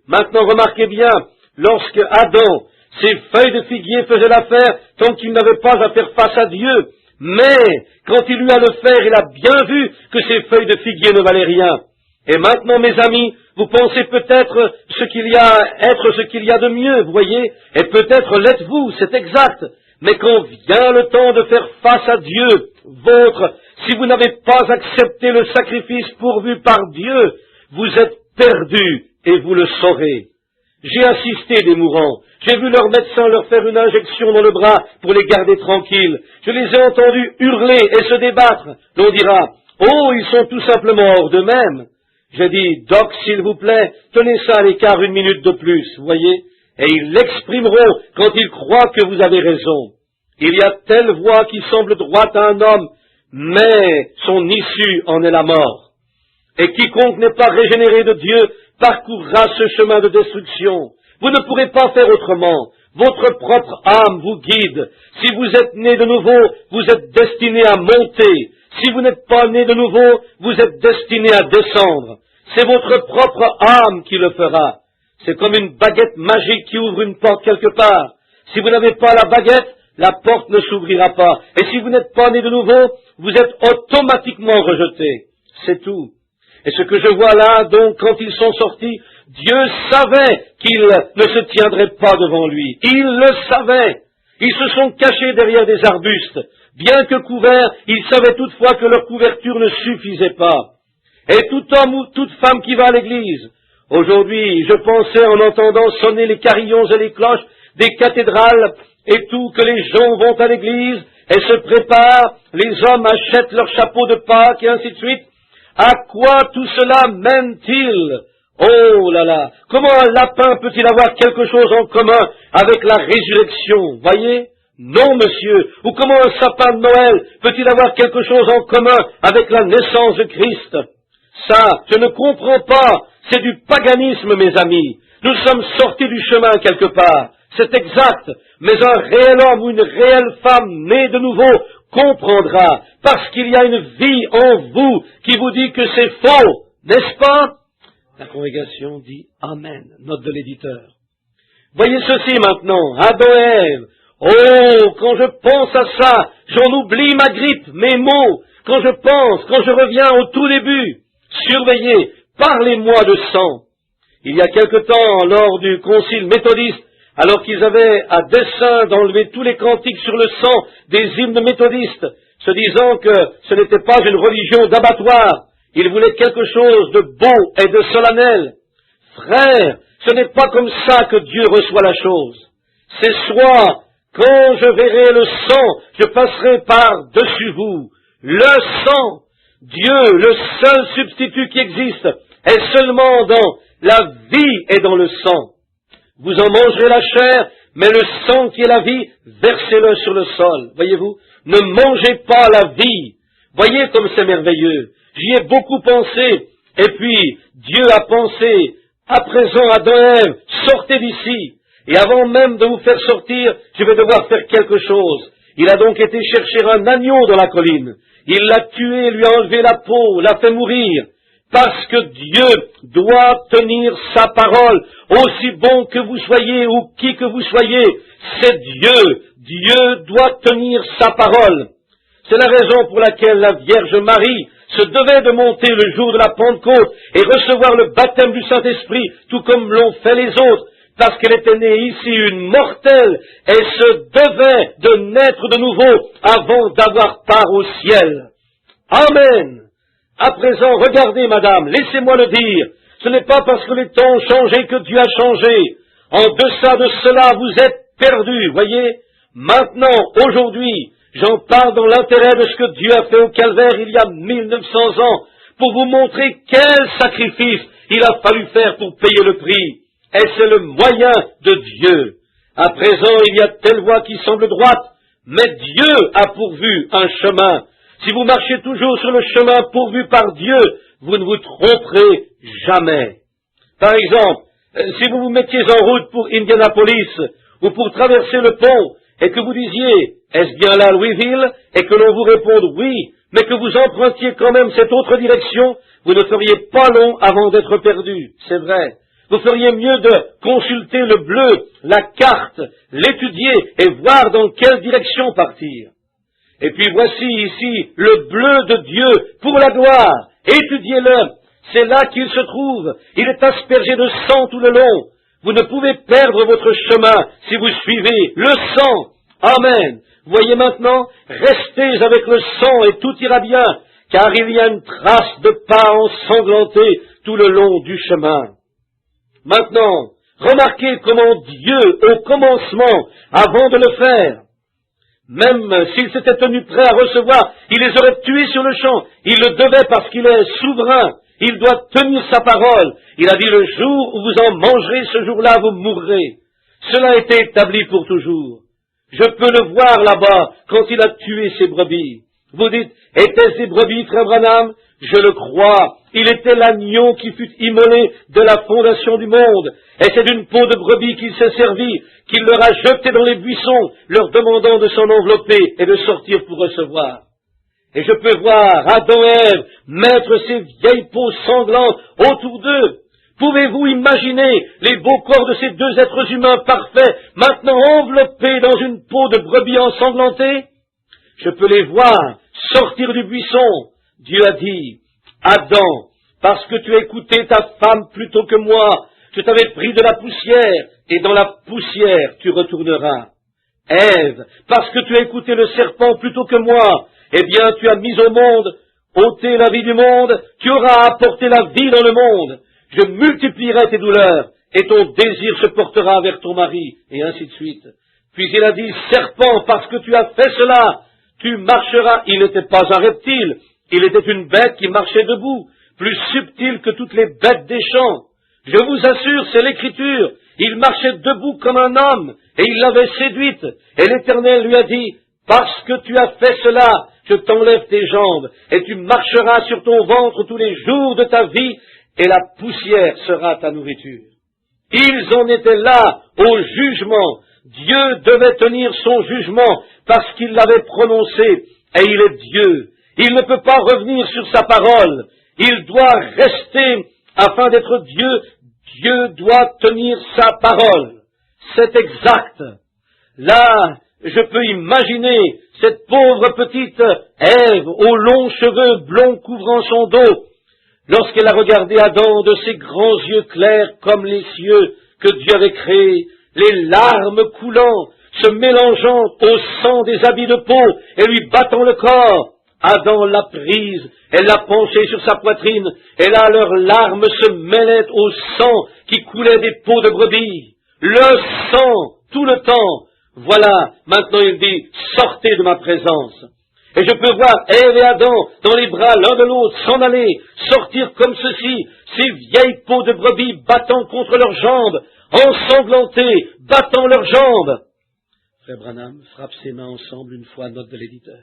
Maintenant, remarquez bien, lorsque Adam, ses feuilles de figuier faisaient l'affaire tant qu'il n'avait pas à faire face à Dieu. Mais, quand il eut à le faire, il a bien vu que ces feuilles de figuier ne valaient rien. Et maintenant, mes amis, vous pensez peut-être être ce qu'il y a de mieux, vous voyez, et peut-être l'êtes-vous, c'est exact. Mais quand vient le temps de faire face à Dieu, votre si vous n'avez pas accepté le sacrifice pourvu par Dieu, vous êtes perdus et vous le saurez. J'ai assisté des mourants, j'ai vu leur médecin leur faire une injection dans le bras pour les garder tranquilles, je les ai entendus hurler et se débattre. L'on dira, oh, ils sont tout simplement hors d'eux-mêmes. J'ai dit, Doc, s'il vous plaît, tenez ça à l'écart 1 minute de plus, vous voyez, et ils l'exprimeront quand ils croient que vous avez raison. Il y a telle voie qui semble droite à un homme, mais son issue en est la mort. Et quiconque n'est pas régénéré de Dieu parcourra ce chemin de destruction. Vous ne pourrez pas faire autrement. Votre propre âme vous guide. Si vous êtes né de nouveau, vous êtes destiné à monter. Si vous n'êtes pas né de nouveau, vous êtes destiné à descendre. C'est votre propre âme qui le fera. C'est comme une baguette magique qui ouvre une porte quelque part. Si vous n'avez pas la baguette, la porte ne s'ouvrira pas. Et si vous n'êtes pas né de nouveau, vous êtes automatiquement rejeté. C'est tout. Et ce que je vois là, donc, quand ils sont sortis, Dieu savait qu'ils ne se tiendraient pas devant lui. Il le savait. Ils se sont cachés derrière des arbustes. Bien que couverts, ils savaient toutefois que leur couverture ne suffisait pas. Et tout homme ou toute femme qui va à l'église, aujourd'hui, je pensais en entendant sonner les carillons et les cloches des cathédrales et tout, que les gens vont à l'église et se préparent, les hommes achètent leurs chapeaux de Pâques et ainsi de suite. À quoi tout cela mène-t-il? Oh là là! Comment un lapin peut-il avoir quelque chose en commun avec la résurrection? Voyez? Non, monsieur. Ou comment un sapin de Noël peut-il avoir quelque chose en commun avec la naissance de Christ? Ça, je ne comprends pas. C'est du paganisme, mes amis. Nous sommes sortis du chemin quelque part. C'est exact. Mais un réel homme ou une réelle femme née de nouveau comprendra, parce qu'il y a une vie en vous qui vous dit que c'est faux, n'est-ce pas? La congrégation dit Amen, note de l'éditeur. Voyez ceci maintenant, Adam et Ève. Oh, quand je pense à ça, j'en oublie ma grippe, mes mots. Quand je reviens au tout début, surveillez, parlez-moi de sang. Il y a quelque temps, lors du concile méthodiste, alors qu'ils avaient à dessein d'enlever tous les cantiques sur le sang des hymnes méthodistes, se disant que ce n'était pas une religion d'abattoir, ils voulaient quelque chose de beau et de solennel. Frères, ce n'est pas comme ça que Dieu reçoit la chose. C'est soit, quand je verrai le sang, je passerai par-dessus vous. Le sang, Dieu, le seul substitut qui existe, est seulement dans la vie et dans le sang. Vous en mangerez la chair, mais le sang qui est la vie, versez-le sur le sol. Voyez-vous, ne mangez pas la vie. Voyez comme c'est merveilleux. J'y ai beaucoup pensé, et puis Dieu a pensé, à présent Adam et Ève, sortez d'ici. Et avant même de vous faire sortir, je vais devoir faire quelque chose. Il a donc été chercher un agneau dans la colline. Il l'a tué, lui a enlevé la peau, l'a fait mourir. Parce que Dieu doit tenir sa parole, aussi bon que vous soyez ou qui que vous soyez, c'est Dieu. Dieu doit tenir sa parole. C'est la raison pour laquelle la Vierge Marie se devait de monter le jour de la Pentecôte et recevoir le baptême du Saint-Esprit, tout comme l'ont fait les autres, parce qu'elle était née ici une mortelle et se devait de naître de nouveau avant d'avoir part au ciel. Amen. À présent, regardez, madame, laissez-moi le dire, ce n'est pas parce que les temps ont changé que Dieu a changé. En deçà de cela, vous êtes perdus, voyez. Maintenant, aujourd'hui, j'en parle dans l'intérêt de ce que Dieu a fait au Calvaire il y a 1900 ans, pour vous montrer quel sacrifice il a fallu faire pour payer le prix. Et c'est le moyen de Dieu. À présent, il y a telle voie qui semble droite, mais Dieu a pourvu un chemin. Si vous marchez toujours sur le chemin pourvu par Dieu, vous ne vous tromperez jamais. Par exemple, si vous vous mettiez en route pour Indianapolis ou pour traverser le pont et que vous disiez « Est-ce bien là Louisville ?» et que l'on vous réponde « Oui », mais que vous empruntiez quand même cette autre direction, vous ne feriez pas long avant d'être perdu. C'est vrai. Vous feriez mieux de consulter le bleu, la carte, l'étudier et voir dans quelle direction partir. Et puis voici ici le bleu de Dieu pour la gloire. Étudiez-le. C'est là qu'il se trouve. Il est aspergé de sang tout le long. Vous ne pouvez perdre votre chemin si vous suivez le sang. Amen. Voyez maintenant, restez avec le sang et tout ira bien, car il y a une trace de pas ensanglantés tout le long du chemin. Maintenant, remarquez comment Dieu, au commencement, avant de le faire, même s'il s'était tenu prêt à recevoir, il les aurait tués sur le champ. Il le devait parce qu'il est souverain. Il doit tenir sa parole. Il a dit, le jour où vous en mangerez, ce jour-là, vous mourrez. Cela a été établi pour toujours. Je peux le voir là-bas, quand il a tué ses brebis. Vous dites, étaient-ce des brebis, frère Branham? Je le crois. Il était l'agneau qui fut immolé de la fondation du monde. Et c'est d'une peau de brebis qu'il s'est servi, qu'il leur a jeté dans les buissons, leur demandant de s'en envelopper et de sortir pour recevoir. Et je peux voir Adam et Ève mettre ces vieilles peaux sanglantes autour d'eux. Pouvez-vous imaginer les beaux corps de ces deux êtres humains parfaits, maintenant enveloppés dans une peau de brebis ensanglantée? Je peux les voir sortir du buisson. Dieu a dit, Adam, parce que tu as écouté ta femme plutôt que moi, je t'avais pris de la poussière, et dans la poussière tu retourneras. Ève, parce que tu as écouté le serpent plutôt que moi, eh bien tu as mis au monde, ôté la vie du monde, tu auras apporté la vie dans le monde. Je multiplierai tes douleurs, et ton désir se portera vers ton mari, et ainsi de suite. Puis il a dit, serpent, parce que tu as fait cela, tu marcheras. Il n'était pas un reptile, il était une bête qui marchait debout, plus subtile que toutes les bêtes des champs. Je vous assure, c'est l'Écriture. Il marchait debout comme un homme, et il l'avait séduite. Et l'Éternel lui a dit, parce que tu as fait cela, je t'enlève tes jambes, et tu marcheras sur ton ventre tous les jours de ta vie, et la poussière sera ta nourriture. Ils en étaient là, au jugement. Dieu devait tenir son jugement, parce qu'il l'avait prononcé, et il est Dieu. Il ne peut pas revenir sur sa parole. Il doit rester, afin d'être Dieu. Dieu doit tenir sa parole. C'est exact. Là, je peux imaginer cette pauvre petite Ève aux longs cheveux blonds couvrant son dos, lorsqu'elle a regardé Adam de ses grands yeux clairs comme les cieux que Dieu avait créés, les larmes coulant, se mélangeant au sang des habits de peau et lui battant le corps. Adam l'a prise, elle l'a penchée sur sa poitrine, et là leurs larmes se mêlaient au sang qui coulait des peaux de brebis. Le sang, tout le temps. Voilà, maintenant il dit, sortez de ma présence. Et je peux voir Ève et Adam dans les bras l'un de l'autre s'en aller, sortir comme ceci, ces vieilles peaux de brebis battant contre leurs jambes, ensanglantées, battant leurs jambes. Frère Branham frappe ses mains ensemble une fois, note de l'éditeur.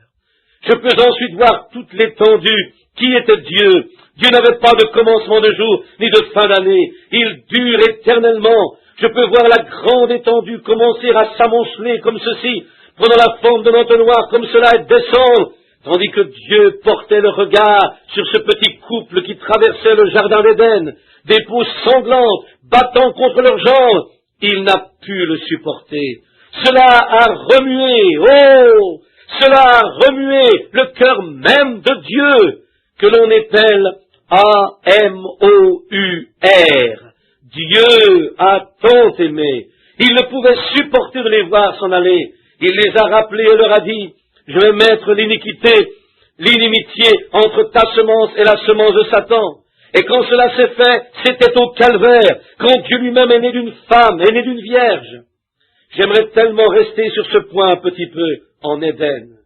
Je peux ensuite voir toute l'étendue. Qui était Dieu? Dieu n'avait pas de commencement de jour, ni de fin d'année. Il dure éternellement. Je peux voir la grande étendue commencer à s'amonceler comme ceci, prenant la forme de l'entonnoir comme cela et descendre, tandis que Dieu portait le regard sur ce petit couple qui traversait le jardin d'Éden, des peaux sanglantes, battant contre leurs jambes. Il n'a pu le supporter. Cela a remué, oh! Cela a remué le cœur même de Dieu, que l'on appelle A-M-O-U-R. Dieu a tant aimé. Il ne pouvait supporter de les voir s'en aller. Il les a rappelés et leur a dit, je vais mettre l'iniquité, l'inimitié entre ta semence et la semence de Satan. Et quand cela s'est fait, c'était au calvaire, quand Dieu lui-même est né d'une femme, est né d'une vierge. J'aimerais tellement rester sur ce point un petit peu, en Éden.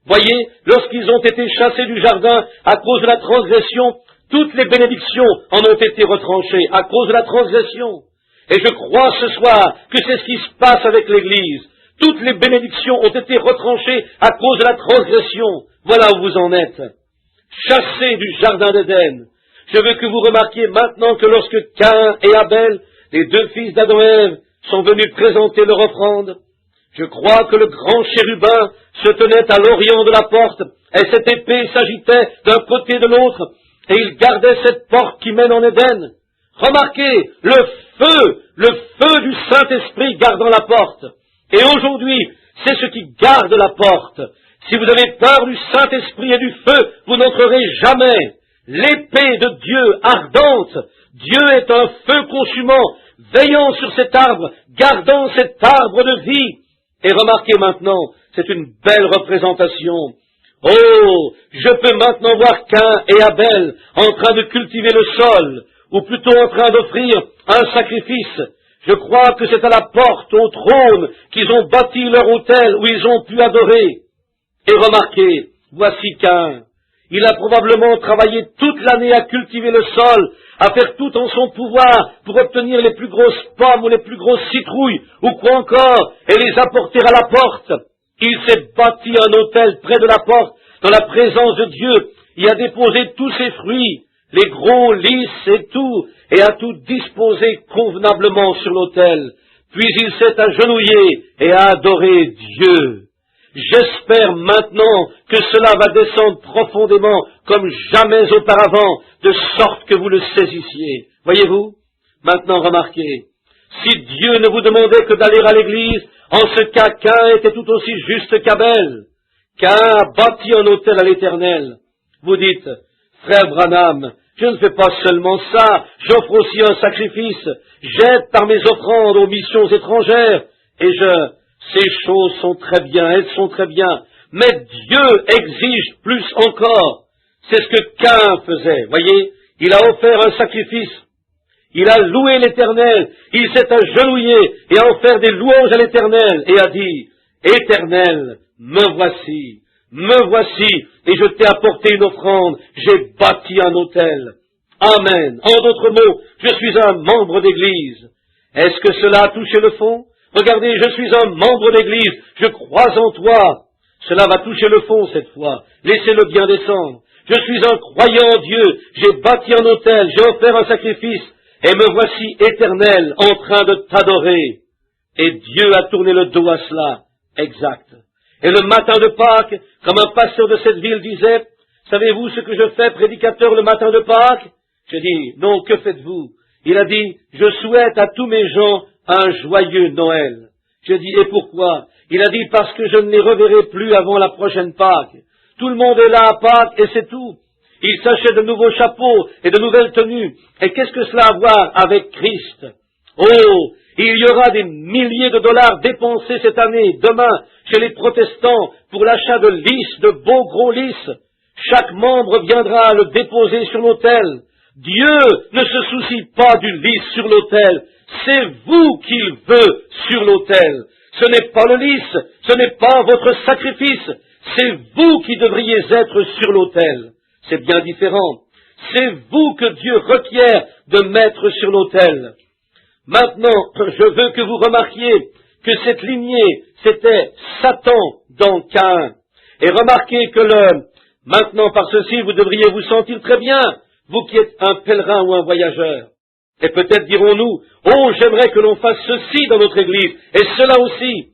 Voyez, lorsqu'ils ont été chassés du jardin à cause de la transgression, toutes les bénédictions en ont été retranchées à cause de la transgression. Et je crois ce soir que c'est ce qui se passe avec l'Église. Toutes les bénédictions ont été retranchées à cause de la transgression. Voilà où vous en êtes. Chassés du jardin d'Éden. Je veux que vous remarquiez maintenant que lorsque Caïn et Abel, les deux fils d'Adam et Ève, sont venus présenter leur offrande, je crois que le grand chérubin se tenait à l'orient de la porte, et cette épée s'agitait d'un côté et de l'autre, et il gardait cette porte qui mène en Éden. Remarquez, le feu du Saint-Esprit gardant la porte. Et aujourd'hui, c'est ce qui garde la porte. Si vous avez peur du Saint-Esprit et du feu, vous n'entrerez jamais. L'épée de Dieu ardente, Dieu est un feu consumant, veillant sur cet arbre, gardant cet arbre de vie. Et remarquez maintenant, c'est une belle représentation. Oh, je peux maintenant voir Caïn et Abel en train de cultiver le sol, ou plutôt en train d'offrir un sacrifice. Je crois que c'est à la porte, au trône, qu'ils ont bâti leur autel où ils ont pu adorer. Et remarquez, voici Caïn. Il a probablement travaillé toute l'année à cultiver le sol, à faire tout en son pouvoir pour obtenir les plus grosses pommes ou les plus grosses citrouilles, ou quoi encore, et les apporter à la porte. Il s'est bâti un autel près de la porte, dans la présence de Dieu. Il a déposé tous ses fruits, les gros, lisses et tout, et a tout disposé convenablement sur l'autel. Puis il s'est agenouillé et a adoré Dieu. J'espère maintenant que cela va descendre profondément comme jamais auparavant, de sorte que vous le saisissiez. Voyez-vous? Maintenant remarquez, si Dieu ne vous demandait que d'aller à l'église, en ce cas Caïn était tout aussi juste qu'Abel. Caïn a bâti un autel à l'Éternel. Vous dites, frère Branham, je ne fais pas seulement ça, j'offre aussi un sacrifice, j'aide par mes offrandes aux missions étrangères, et ces choses sont très bien, elles sont très bien, mais Dieu exige plus encore. C'est ce que Caïn faisait, voyez, il a offert un sacrifice, il a loué l'Éternel, il s'est agenouillé et a offert des louanges à l'Éternel et a dit, Éternel, me voici, et je t'ai apporté une offrande, j'ai bâti un autel. Amen. En d'autres mots, je suis un membre d'église. Est-ce que cela a touché le fond? Regardez, je suis un membre d'église, je crois en toi. Cela va toucher le fond cette fois. Laissez-le bien descendre. Je suis un croyant en Dieu, j'ai bâti un autel, j'ai offert un sacrifice, et me voici Éternel en train de t'adorer. Et Dieu a tourné le dos à cela. Exact. Et le matin de Pâques, comme un pasteur de cette ville disait, savez-vous ce que je fais, prédicateur, le matin de Pâques? J'ai dit, non, que faites-vous? Il a dit, je souhaite à tous mes gens un joyeux Noël. J'ai dit, et pourquoi? Il a dit, parce que je ne les reverrai plus avant la prochaine Pâques. Tout le monde est là à Pâques et c'est tout. Ils s'achètent de nouveaux chapeaux et de nouvelles tenues. Et qu'est-ce que cela a à voir avec Christ? Oh, il y aura des milliers de dollars dépensés cette année, demain, chez les protestants, pour l'achat de lys, de beaux gros lys. Chaque membre viendra le déposer sur l'autel. Dieu ne se soucie pas du lys sur l'autel. C'est vous qu'il veut sur l'autel. Ce n'est pas le lys, ce n'est pas votre sacrifice. C'est vous qui devriez être sur l'autel. C'est bien différent. C'est vous que Dieu requiert de mettre sur l'autel. Maintenant, je veux que vous remarquiez que cette lignée, c'était Satan dans Caïn. Et remarquez que maintenant par ceci, vous devriez vous sentir très bien, vous qui êtes un pèlerin ou un voyageur. Et peut-être dirons-nous, oh, j'aimerais que l'on fasse ceci dans notre Église, et cela aussi.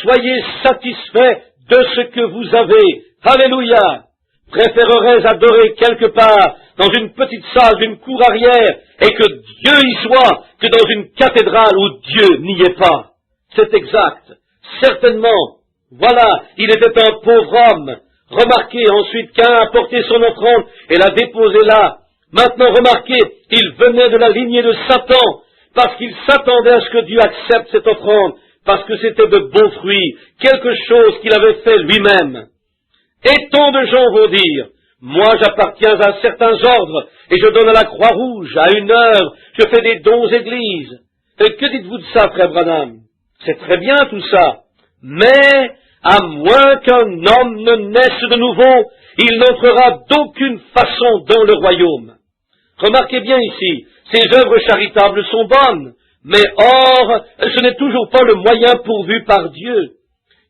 Soyez satisfaits de ce que vous avez. Alléluia! Préférerais adorer quelque part, dans une petite salle d'une cour arrière, et que Dieu y soit, que dans une cathédrale où Dieu n'y est pas. C'est exact. Certainement. Voilà, il était un pauvre homme. Remarquez, ensuite, Caïn a porté son offrande et l'a déposée là. Maintenant, remarquez, il venait de la lignée de Satan, parce qu'il s'attendait à ce que Dieu accepte cette offrande, parce que c'était de bons fruits, quelque chose qu'il avait fait lui-même. Et tant de gens vont dire, moi j'appartiens à certains ordres, et je donne à la Croix-Rouge, à une heure, je fais des dons aux églises. Et que dites-vous de ça, frère Branham? C'est très bien tout ça, mais à moins qu'un homme ne naisse de nouveau, il n'entrera d'aucune façon dans le royaume. Remarquez bien ici, ces œuvres charitables sont bonnes, mais or, ce n'est toujours pas le moyen pourvu par Dieu.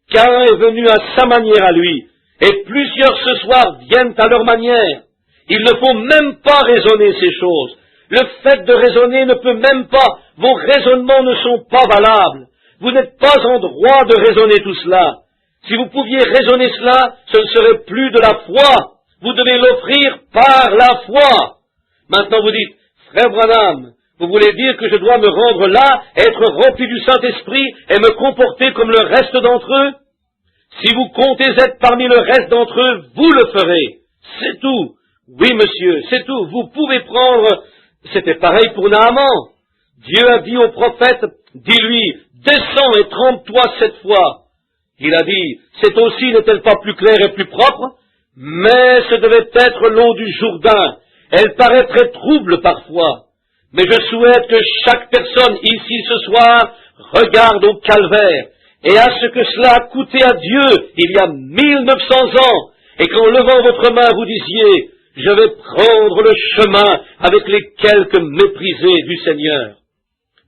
Caïn est venu à sa manière à lui, et plusieurs ce soir viennent à leur manière. Il ne faut même pas raisonner ces choses. Le fait de raisonner ne peut même pas, vos raisonnements ne sont pas valables. Vous n'êtes pas en droit de raisonner tout cela. Si vous pouviez raisonner cela, ce ne serait plus de la foi. Vous devez l'offrir par la foi. Maintenant vous dites, frère Branham, vous voulez dire que je dois me rendre là, être rempli du Saint-Esprit et me comporter comme le reste d'entre eux? Si vous comptez être parmi le reste d'entre eux, vous le ferez. C'est tout. Oui, monsieur, c'est tout. Vous pouvez prendre... C'était pareil pour Naaman. Dieu a dit au prophète, dis-lui, descends et trempe-toi 7 fois. Il a dit, cette eau-ci n'est-elle pas plus claire et plus propre? Mais ce devait être l'eau du Jourdain. Elle paraît très trouble parfois. Mais je souhaite que chaque personne ici ce soir regarde au calvaire et à ce que cela a coûté à Dieu il y a 1900 ans, et qu'en levant votre main vous disiez, je vais prendre le chemin avec les quelques méprisés du Seigneur.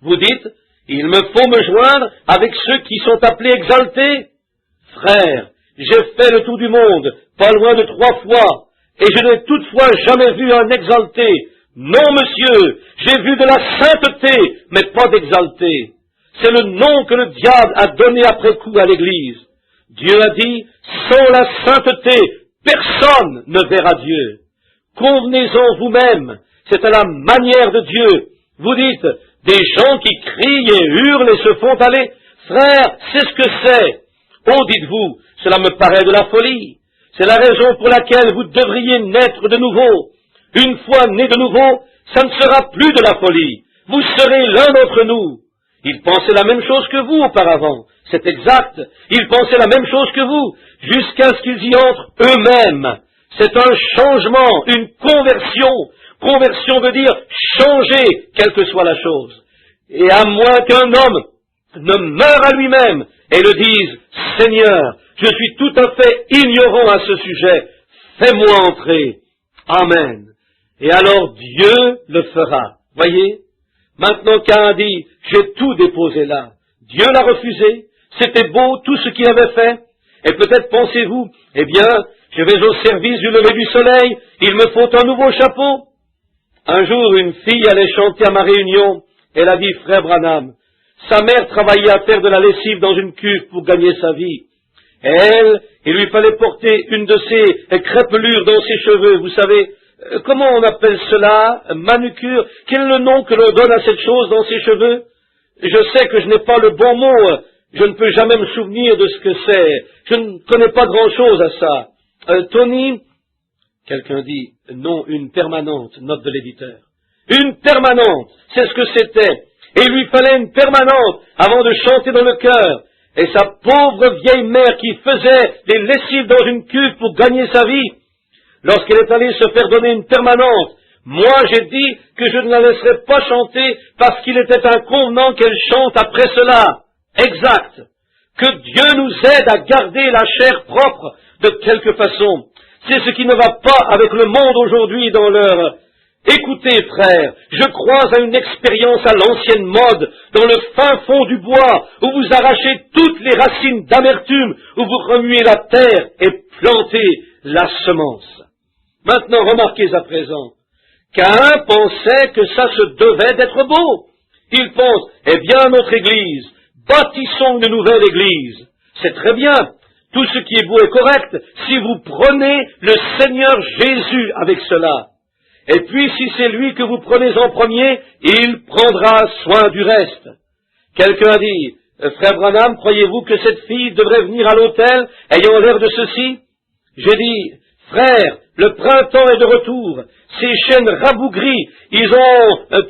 Vous dites, il me faut me joindre avec ceux qui sont appelés exaltés. Frère, j'ai fait le tour du monde, pas loin de 3 fois, et je n'ai toutefois jamais vu un exalté. Non, monsieur, j'ai vu de la sainteté, mais pas d'exalté. C'est le nom que le diable a donné après coup à l'Église. Dieu a dit, sans la sainteté, personne ne verra Dieu. Convenez-en vous-même, c'est à la manière de Dieu. Vous dites, des gens qui crient et hurlent et se font aller. Frère, c'est ce que c'est. Oh, dites-vous, cela me paraît de la folie. C'est la raison pour laquelle vous devriez naître de nouveau. Une fois né de nouveau, ça ne sera plus de la folie. Vous serez l'un d'entre nous. Ils pensaient la même chose que vous auparavant. C'est exact. Ils pensaient la même chose que vous, jusqu'à ce qu'ils y entrent eux-mêmes. C'est un changement, une conversion. Conversion veut dire changer, quelle que soit la chose. Et à moins qu'un homme ne meure à lui-même et le dise, Seigneur, je suis tout à fait ignorant à ce sujet, fais-moi entrer. Amen. Et alors Dieu le fera. Voyez? Maintenant qu'un dit, j'ai tout déposé là. Dieu l'a refusé. C'était beau tout ce qu'il avait fait. Et peut-être pensez-vous, eh bien, je vais au service du lever du soleil, il me faut un nouveau chapeau. Un jour, une fille allait chanter à ma réunion. Elle a dit, frère Branham, sa mère travaillait à faire de la lessive dans une cuve pour gagner sa vie. Et elle, il lui fallait porter une de ces crêpelures dans ses cheveux, vous savez. Comment on appelle cela? Manucure? Quel est le nom que l'on donne à cette chose dans ses cheveux? Je sais que je n'ai pas le bon mot. Je ne peux jamais me souvenir de ce que c'est. Je ne connais pas grand-chose à ça. Tony? Quelqu'un dit, non, une permanente, note de l'éditeur. Une permanente, c'est ce que c'était. Et il lui fallait une permanente avant de chanter dans le chœur. Et sa pauvre vieille mère qui faisait des lessives dans une cuve pour gagner sa vie, lorsqu'elle est allée se faire donner une permanente, moi j'ai dit que je ne la laisserais pas chanter parce qu'il était inconvenant qu'elle chante après cela. Exact. Que Dieu nous aide à garder la chair propre de quelque façon. C'est ce qui ne va pas avec le monde aujourd'hui dans leur... Écoutez, frères, je crois à une expérience à l'ancienne mode, dans le fin fond du bois, où vous arrachez toutes les racines d'amertume, où vous remuez la terre et plantez la semence. Maintenant, remarquez à présent, Caïn pensait que ça se devait d'être beau. Il pense, eh bien, notre Église, bâtissons une nouvelle Église. C'est très bien. Tout ce qui est beau est correct si vous prenez le Seigneur Jésus avec cela. Et puis, si c'est lui que vous prenez en premier, il prendra soin du reste. Quelqu'un a dit, frère Branham, croyez-vous que cette fille devrait venir à l'autel ayant l'air de ceci? J'ai dit, frère, le printemps est de retour. Ces chênes rabougris, ils ont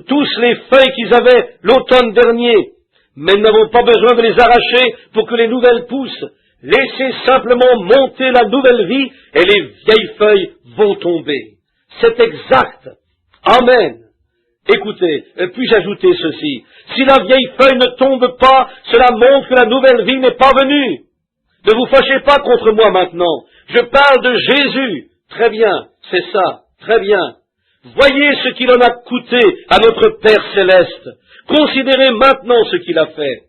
tous les feuilles qu'ils avaient l'automne dernier. Mais nous n'avons pas besoin de les arracher pour que les nouvelles poussent. Laissez simplement monter la nouvelle vie et les vieilles feuilles vont tomber. C'est exact. Amen. Écoutez, puis-je ajouter ceci? Si la vieille feuille ne tombe pas, cela montre que la nouvelle vie n'est pas venue. Ne vous fâchez pas contre moi maintenant. Je parle de Jésus. Très bien, c'est ça. Très bien. Voyez ce qu'il en a coûté à notre Père Céleste. Considérez maintenant ce qu'il a fait.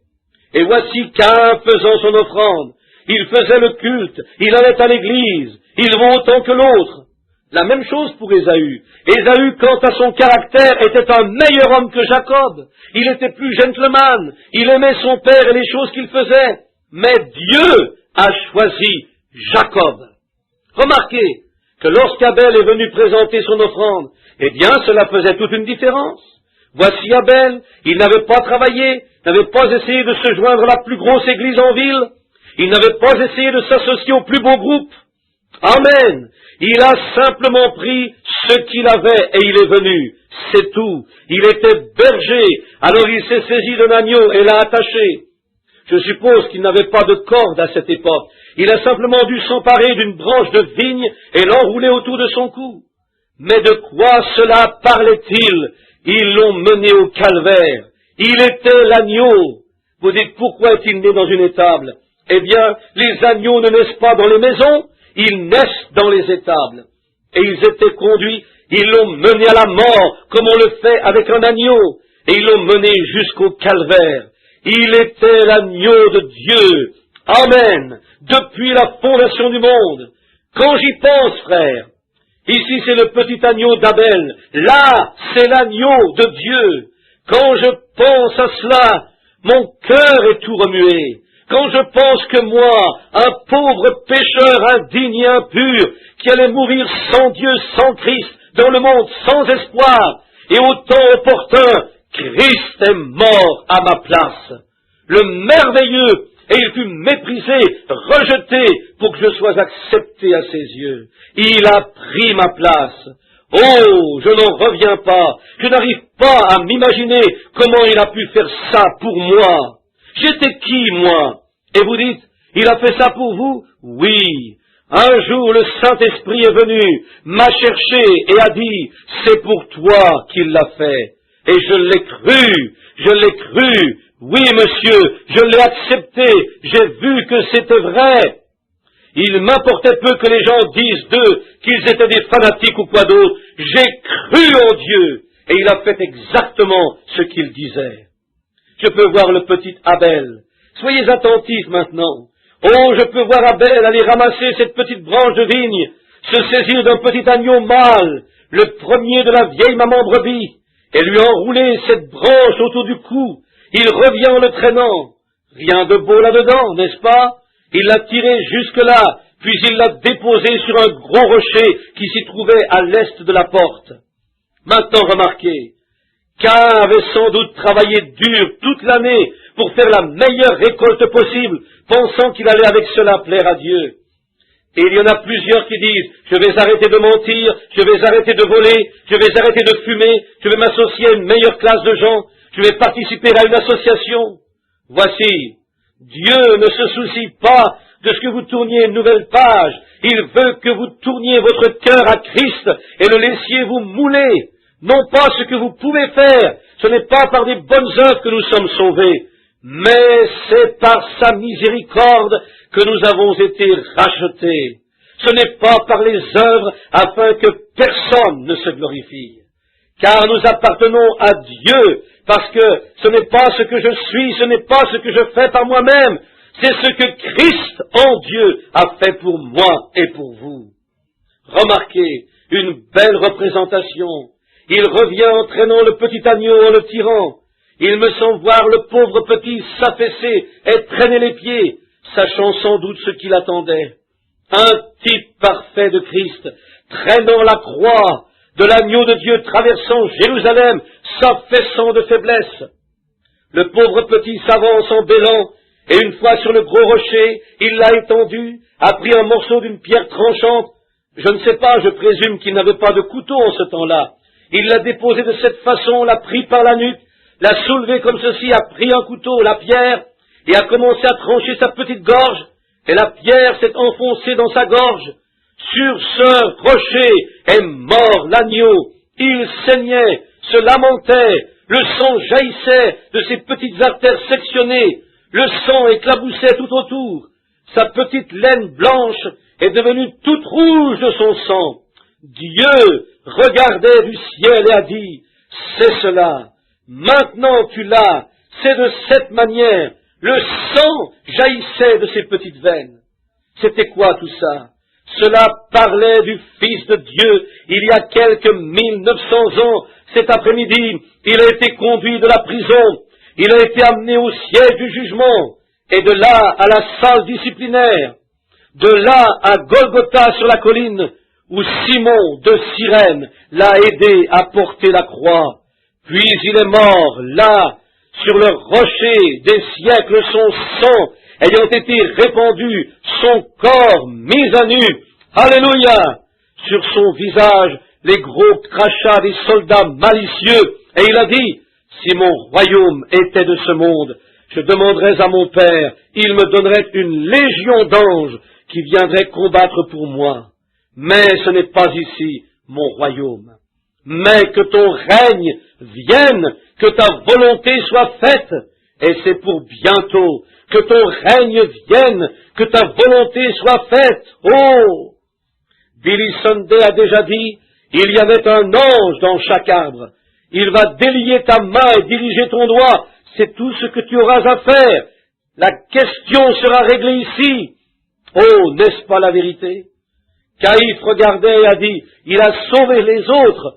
Et voici Caïn faisant son offrande. Il faisait le culte. Il allait à l'église. Il vaut autant que l'autre. La même chose pour Ésaü. Ésaü, quant à son caractère, était un meilleur homme que Jacob. Il était plus gentleman. Il aimait son père et les choses qu'il faisait. Mais Dieu a choisi Jacob. Remarquez que lorsqu'Abel est venu présenter son offrande, eh bien, cela faisait toute une différence. Voici Abel, il n'avait pas travaillé, n'avait pas essayé de se joindre à la plus grosse église en ville, il n'avait pas essayé de s'associer au plus beau groupe. Amen. Il a simplement pris ce qu'il avait et il est venu. C'est tout. Il était berger, alors il s'est saisi d'un agneau et l'a attaché. Je suppose qu'il n'avait pas de corde à cette époque. Il a simplement dû s'emparer d'une branche de vigne et l'enrouler autour de son cou. Mais de quoi cela parlait-il? Ils l'ont mené au calvaire. Il était l'agneau. Vous dites, pourquoi est-il né dans une étable? Eh bien, les agneaux ne naissent pas dans les maisons, ils naissent dans les étables. Et ils étaient conduits, ils l'ont mené à la mort, comme on le fait avec un agneau, et ils l'ont mené jusqu'au calvaire. Il était l'agneau de Dieu. Amen. Depuis la fondation du monde. Quand j'y pense, frère, ici c'est le petit agneau d'Abel. Là, c'est l'agneau de Dieu. Quand je pense à cela, mon cœur est tout remué. Quand je pense que moi, un pauvre pécheur indigne et impur, qui allait mourir sans Dieu, sans Christ, dans le monde sans espoir, et au temps opportun, Christ est mort à ma place. Le merveilleux, et il fut méprisé, rejeté, pour que je sois accepté à ses yeux. Il a pris ma place. Oh, je n'en reviens pas. Je n'arrive pas à m'imaginer comment il a pu faire ça pour moi. J'étais qui, moi? Et vous dites, il a fait ça pour vous? Oui. Un jour, le Saint-Esprit est venu, m'a cherché et a dit, c'est pour toi qu'il l'a fait. Et je l'ai cru. Oui, monsieur, je l'ai accepté. J'ai vu que c'était vrai. Il m'importait peu que les gens disent d'eux qu'ils étaient des fanatiques ou quoi d'autre. J'ai cru en Dieu. Et il a fait exactement ce qu'il disait. Je peux voir le petit Abel. Soyez attentifs maintenant. Oh, je peux voir Abel aller ramasser cette petite branche de vigne, se saisir d'un petit agneau mâle, le premier de la vieille maman brebis, et lui enrouler cette branche autour du cou. Il revient en le traînant. Rien de beau là-dedans, n'est-ce pas? Il l'a tiré jusque-là, puis il l'a déposé sur un gros rocher qui s'y trouvait à l'est de la porte. Maintenant, remarquez, Caïn avait sans doute travaillé dur toute l'année pour faire la meilleure récolte possible, pensant qu'il allait avec cela plaire à Dieu. Et il y en a plusieurs qui disent, je vais arrêter de mentir, je vais arrêter de voler, je vais arrêter de fumer, je vais m'associer à une meilleure classe de gens, je vais participer à une association. Voici, Dieu ne se soucie pas de ce que vous tourniez une nouvelle page. Il veut que vous tourniez votre cœur à Christ et le laissiez vous mouler. Non pas ce que vous pouvez faire, ce n'est pas par des bonnes œuvres que nous sommes sauvés, mais c'est par sa miséricorde que nous avons été rachetés. Ce n'est pas par les œuvres afin que personne ne se glorifie. Car nous appartenons à Dieu, parce que ce n'est pas ce que je suis, ce n'est pas ce que je fais par moi-même, c'est ce que Christ en Dieu a fait pour moi et pour vous. Remarquez, une belle représentation. Il revient en traînant le petit agneau en le tirant. Il me semble voir le pauvre petit s'affaisser et traîner les pieds, sachant sans doute ce qu'il attendait. Un type parfait de Christ, traînant la croix de l'agneau de Dieu, traversant Jérusalem, s'affaissant de faiblesse. Le pauvre petit s'avance en bêlant, et une fois sur le gros rocher, il l'a étendu, a pris un morceau d'une pierre tranchante. Je ne sais pas, je présume qu'il n'avait pas de couteau en ce temps-là. Il l'a déposé de cette façon, l'a pris par la nuque, l'a soulevé comme ceci, a pris un couteau, la pierre, et a commencé à trancher sa petite gorge, et la pierre s'est enfoncée dans sa gorge. Sur ce rocher est mort l'agneau. Il saignait, se lamentait, le sang jaillissait de ses petites artères sectionnées, le sang éclaboussait tout autour. Sa petite laine blanche est devenue toute rouge de son sang. Dieu regardait du ciel et a dit, c'est cela, maintenant tu l'as, c'est de cette manière. Le sang jaillissait de ses petites veines. C'était quoi tout ça? Cela parlait du Fils de Dieu. Il y a quelques 1900 ans, cet après-midi, il a été conduit de la prison, il a été amené au siège du jugement, et de là à la salle disciplinaire, de là à Golgotha sur la colline, où Simon de Cyrène l'a aidé à porter la croix. Puis il est mort, là, sur le rocher des siècles, son sang ayant été répandu, son corps mis à nu. Alléluia! Sur son visage, les gros crachats des soldats malicieux. Et il a dit, si mon royaume était de ce monde, je demanderais à mon Père, il me donnerait une légion d'anges qui viendraient combattre pour moi. Mais ce n'est pas ici mon royaume. Mais que ton règne vienne, que ta volonté soit faite, et c'est pour bientôt. Que ton règne vienne, que ta volonté soit faite. Oh! Billy Sunday a déjà dit, il y avait un ange dans chaque arbre. Il va délier ta main et diriger ton doigt. C'est tout ce que tu auras à faire. La question sera réglée ici. Oh, n'est-ce pas la vérité? Caïphe regardait et a dit, il a sauvé les autres,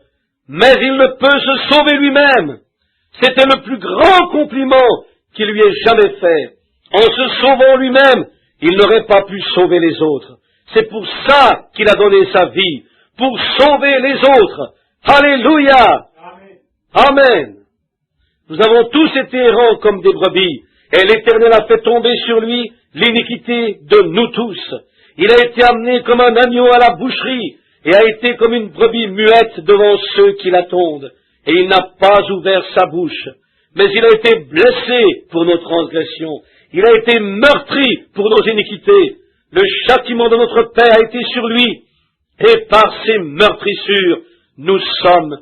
mais il ne peut se sauver lui-même. C'était le plus grand compliment qu'il lui ait jamais fait. En se sauvant lui-même, il n'aurait pas pu sauver les autres. C'est pour ça qu'il a donné sa vie, pour sauver les autres. Alléluia! Amen! Nous avons tous été errants comme des brebis, et l'Éternel a fait tomber sur lui l'iniquité de nous tous. Il a été amené comme un agneau à la boucherie, et a été comme une brebis muette devant ceux qui l'attendent. Et il n'a pas ouvert sa bouche, mais il a été blessé pour nos transgressions. Il a été meurtri pour nos iniquités. Le châtiment de notre Père a été sur lui, et par ses meurtrissures, nous sommes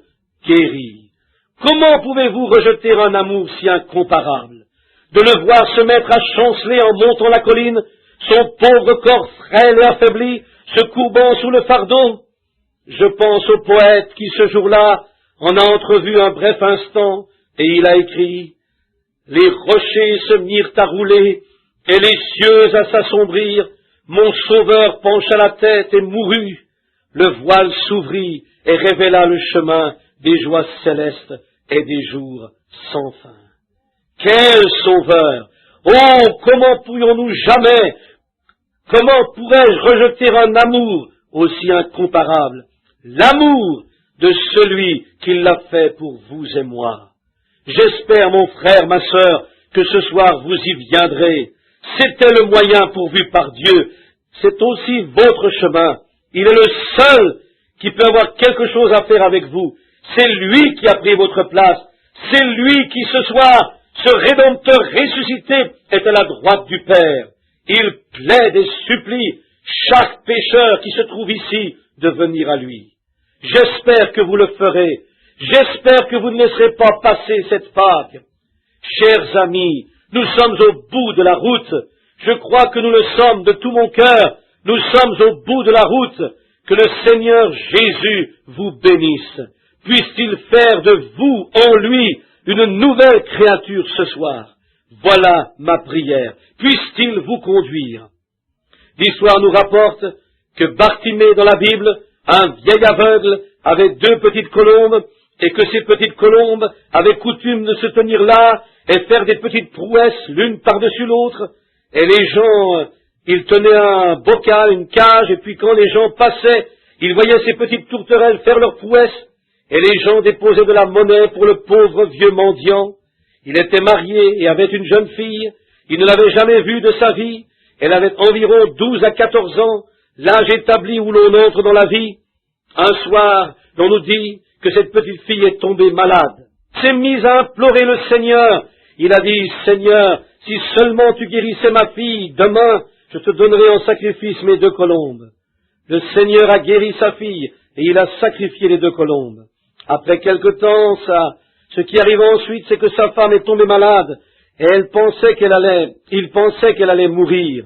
guéris. Comment pouvez-vous rejeter un amour si incomparable? De le voir se mettre à chanceler en montant la colline, son pauvre corps frêle et affaibli, se courbant sous le fardeau? Je pense au poète qui, ce jour-là, en a entrevu un bref instant, et il a écrit « Les rochers se mirent à rouler, et les cieux à s'assombrir, mon sauveur pencha la tête et mourut. Le voile s'ouvrit et révéla le chemin des joies célestes et des jours sans fin. » Quel sauveur! Oh, comment pourrions-nous jamais, comment pourrais-je rejeter un amour aussi incomparable? L'amour de celui qui l'a fait pour vous et moi. J'espère, mon frère, ma sœur, que ce soir vous y viendrez. C'était le moyen pourvu par Dieu. C'est aussi votre chemin. Il est le seul qui peut avoir quelque chose à faire avec vous. C'est lui qui a pris votre place. C'est lui qui, ce soir, ce Rédempteur ressuscité, est à la droite du Père. Il plaide et supplie chaque pécheur qui se trouve ici de venir à lui. J'espère que vous le ferez. J'espère que vous ne laisserez pas passer cette Pâque. Chers amis, nous sommes au bout de la route. Je crois que nous le sommes de tout mon cœur. Nous sommes au bout de la route. Que le Seigneur Jésus vous bénisse. Puisse-t-il faire de vous, en lui, une nouvelle créature ce soir. Voilà ma prière. Puisse-t-il vous conduire. L'histoire nous rapporte que Bartimée dans la Bible, un vieil aveugle, avait 2 petites colombes, et que ces petites colombes avaient coutume de se tenir là et faire des petites prouesses l'une par-dessus l'autre, et les gens, ils tenaient un bocal, une cage, et puis quand les gens passaient, ils voyaient ces petites tourterelles faire leurs prouesses, et les gens déposaient de la monnaie pour le pauvre vieux mendiant. Il était marié et avait une jeune fille, il ne l'avait jamais vue de sa vie, elle avait environ 12 à 14 ans, l'âge établi où l'on entre dans la vie. Un soir, on nous dit que cette petite fille est tombée malade. S'est mise à implorer le Seigneur. Il a dit, « Seigneur, si seulement tu guérissais ma fille, demain, je te donnerai en sacrifice mes 2 colombes. » Le Seigneur a guéri sa fille, et il a sacrifié les 2 colombes. Après quelque temps, ce qui arrive ensuite, c'est que sa femme est tombée malade, et il pensait qu'elle allait mourir.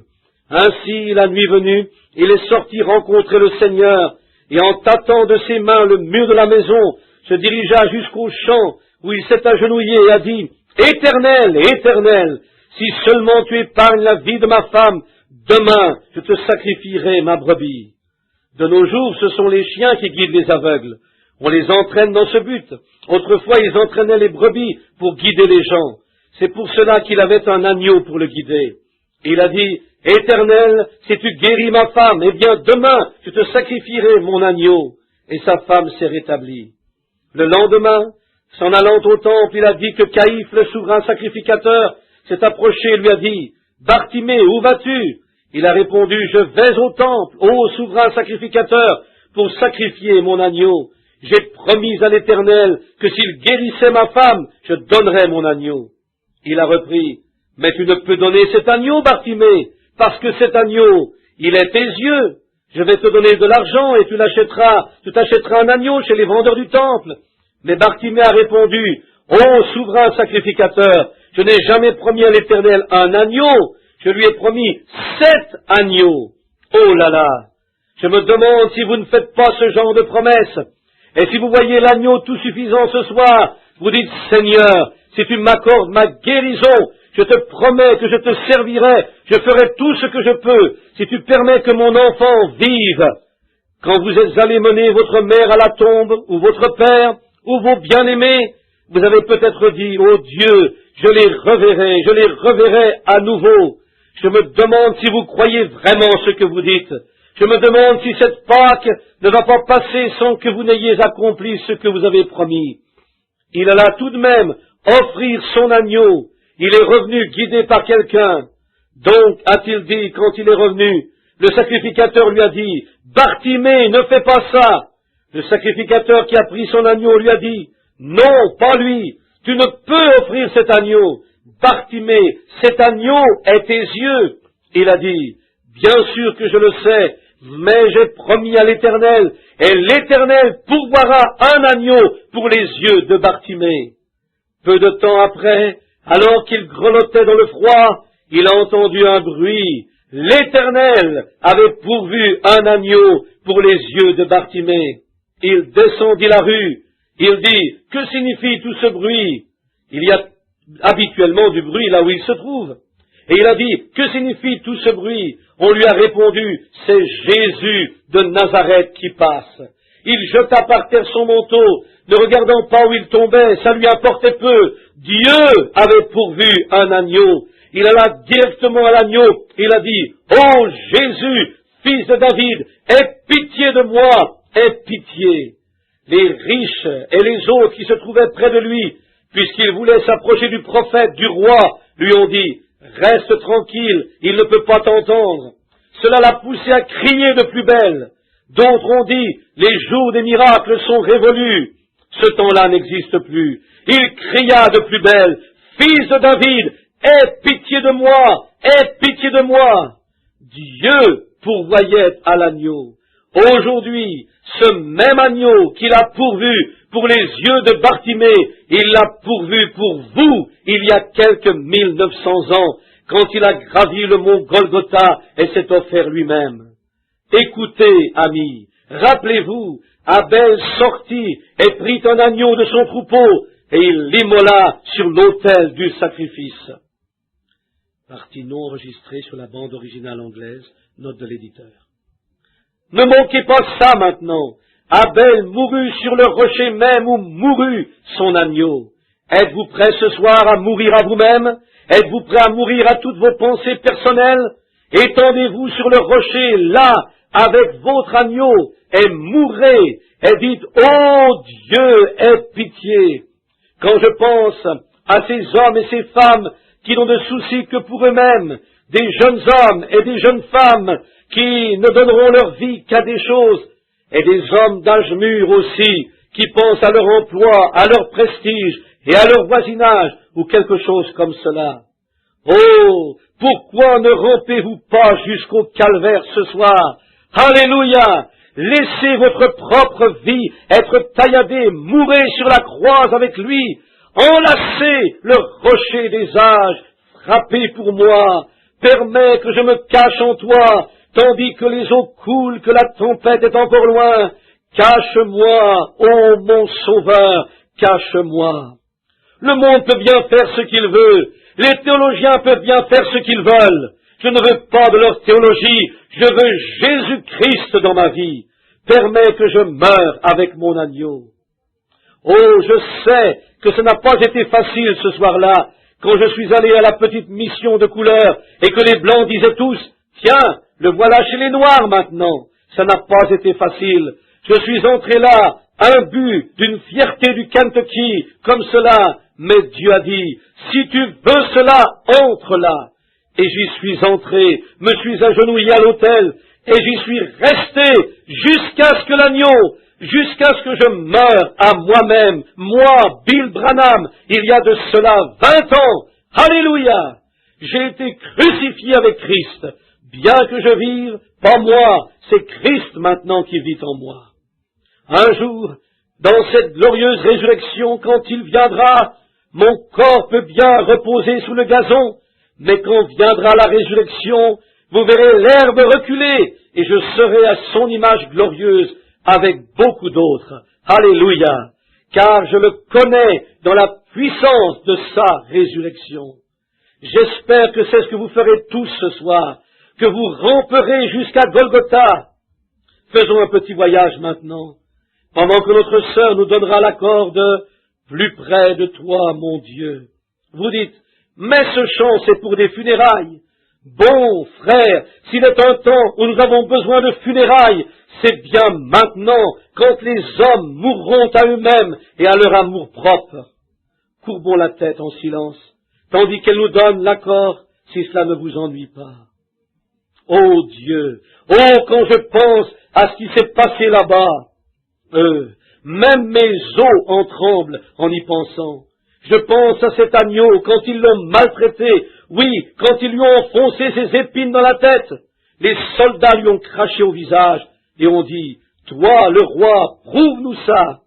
Ainsi, la nuit venue, il est sorti rencontrer le Seigneur, et en tâtant de ses mains le mur de la maison, se dirigea jusqu'au champ, où il s'est agenouillé et a dit, « Éternel, Éternel, si seulement tu épargnes la vie de ma femme, demain je te sacrifierai ma brebis. » De nos jours, ce sont les chiens qui guident les aveugles. On les entraîne dans ce but. Autrefois, ils entraînaient les brebis pour guider les gens. C'est pour cela qu'il avait un agneau pour le guider. Il a dit, « Éternel, si tu guéris ma femme, eh bien demain je te sacrifierai mon agneau. » Et sa femme s'est rétablie. Le lendemain, s'en allant au temple, il a dit que Caïphe, le souverain sacrificateur, s'est approché et lui a dit, « Bartimée, où vas-tu » Il a répondu, « Je vais au temple, ô souverain sacrificateur, pour sacrifier mon agneau. J'ai promis à l'Éternel que s'il guérissait ma femme, je donnerais mon agneau. » Il a repris, « Mais tu ne peux donner cet agneau, Bartimée, parce que cet agneau, il est tes yeux. Je vais te donner de l'argent et tu t'achèteras un agneau chez les vendeurs du temple. Mais Bartimée a répondu, ô souverain sacrificateur, je n'ai jamais promis à l'Éternel un agneau, je lui ai promis 7 agneaux. Oh là là, je me demande si vous ne faites pas ce genre de promesse. Et si vous voyez l'agneau tout suffisant ce soir, vous dites, Seigneur, si tu m'accordes ma guérison, je te promets que je te servirai, je ferai tout ce que je peux, si tu permets que mon enfant vive. Quand vous êtes allé mener votre mère à la tombe, ou votre père, ou vos bien-aimés, vous avez peut-être dit, oh Dieu, je les reverrai à nouveau. Je me demande si vous croyez vraiment ce que vous dites. Je me demande si cette Pâque ne va pas passer sans que vous n'ayez accompli ce que vous avez promis. Il alla tout de même offrir son agneau. Il est revenu guidé par quelqu'un. Donc, a-t-il dit, quand il est revenu, le sacrificateur lui a dit, Bartimée, ne fais pas ça. Le sacrificateur qui a pris son agneau lui a dit, non, pas lui, tu ne peux offrir cet agneau. Bartimée, cet agneau est tes yeux. Il a dit, bien sûr que je le sais, mais j'ai promis à l'Éternel, et l'Éternel pourvoira un agneau pour les yeux de Bartimée. Peu de temps après, alors qu'il grelottait dans le froid, il a entendu un bruit. L'Éternel avait pourvu un agneau pour les yeux de Bartimée. Il descendit la rue. Il dit, que signifie tout ce bruit? Il y a habituellement du bruit là où il se trouve. Et il a dit, que signifie tout ce bruit? On lui a répondu, c'est Jésus de Nazareth qui passe. Il jeta par terre son manteau, ne regardant pas où il tombait, ça lui importait peu. Dieu avait pourvu un agneau. Il alla directement à l'agneau, il a dit, ô Jésus, fils de David, aie pitié de moi, aie pitié. Les riches et les autres qui se trouvaient près de lui, puisqu'ils voulaient s'approcher du prophète, du roi, lui ont dit, reste tranquille, il ne peut pas t'entendre. Cela l'a poussé à crier de plus belle. D'autres ont dit, les jours des miracles sont révolus. Ce temps-là n'existe plus. Il cria de plus belle, fils de David, aie pitié de moi, aie pitié de moi. Dieu pourvoyait à l'agneau. Aujourd'hui, ce même agneau qu'il a pourvu pour les yeux de Bartimée, il l'a pourvu pour vous il y a quelques 1900 ans, quand il a gravi le mont Golgotha et s'est offert lui-même. Écoutez, amis, rappelez-vous, Abel sortit et prit un agneau de son troupeau, et il l'immola sur l'autel du sacrifice. Partie non enregistrée sur la bande originale anglaise, note de l'éditeur. Ne manquez pas ça maintenant. Abel mourut sur le rocher même où mourut son agneau. Êtes-vous prêts ce soir à mourir à vous-même? Êtes-vous prêts à mourir à toutes vos pensées personnelles? Étendez-vous sur le rocher, là, avec votre agneau, et mourrez, et dites, ô Dieu, aie pitié. Quand je pense à ces hommes et ces femmes qui n'ont de souci que pour eux-mêmes, des jeunes hommes et des jeunes femmes qui ne donneront leur vie qu'à des choses, et des hommes d'âge mûr aussi, qui pensent à leur emploi, à leur prestige et à leur voisinage, ou quelque chose comme cela. Oh, pourquoi ne rampez-vous pas jusqu'au calvaire ce soir? Alléluia! Laissez votre propre vie être tailladée, mourez sur la croix avec lui, enlacez le rocher des âges, frappez pour moi, permets que je me cache en toi, tandis que les eaux coulent, que la tempête est encore loin. Cache-moi, ô mon sauveur, cache-moi. Le monde peut bien faire ce qu'il veut, les théologiens peuvent bien faire ce qu'ils veulent. Je ne veux pas de leur théologie, je veux Jésus-Christ dans ma vie. Permets que je meure avec mon agneau. Oh, je sais que ce n'a pas été facile ce soir-là, quand je suis allé à la petite mission de couleur, et que les Blancs disaient tous, tiens, le voilà chez les Noirs maintenant. Ça n'a pas été facile. Je suis entré là, imbu d'une fierté du Kentucky, comme cela, mais Dieu a dit, si tu veux cela, entre là. Et j'y suis entré, me suis agenouillé à l'autel, et j'y suis resté jusqu'à ce que l'agneau, jusqu'à ce que je meure à moi-même, moi, Bill Branham, il y a de cela 20 ans. Alléluia! J'ai été crucifié avec Christ. Bien que je vive, pas moi, c'est Christ maintenant qui vit en moi. Un jour, dans cette glorieuse résurrection, quand il viendra, mon corps peut bien reposer sous le gazon, mais quand viendra la résurrection, vous verrez l'herbe reculer, et je serai à son image glorieuse avec beaucoup d'autres. Alléluia! Car je le connais dans la puissance de sa résurrection. J'espère que c'est ce que vous ferez tous ce soir, que vous ramperez jusqu'à Golgotha. Faisons un petit voyage maintenant, pendant que notre sœur nous donnera l'accord de « Plus près de toi, mon Dieu ». Vous dites « Mais ce chant, c'est pour des funérailles ». Bon, frère, s'il est un temps où nous avons besoin de funérailles, c'est bien maintenant, quand les hommes mourront à eux-mêmes et à leur amour propre. Courbons la tête en silence, tandis qu'elle nous donne l'accord, si cela ne vous ennuie pas. Ô Dieu, oh, quand je pense à ce qui s'est passé là-bas, même mes os en tremblent en y pensant. Je pense à cet agneau quand ils l'ont maltraité, oui, quand ils lui ont enfoncé ses épines dans la tête. Les soldats lui ont craché au visage et ont dit, « Toi, le roi, prouve-nous ça !»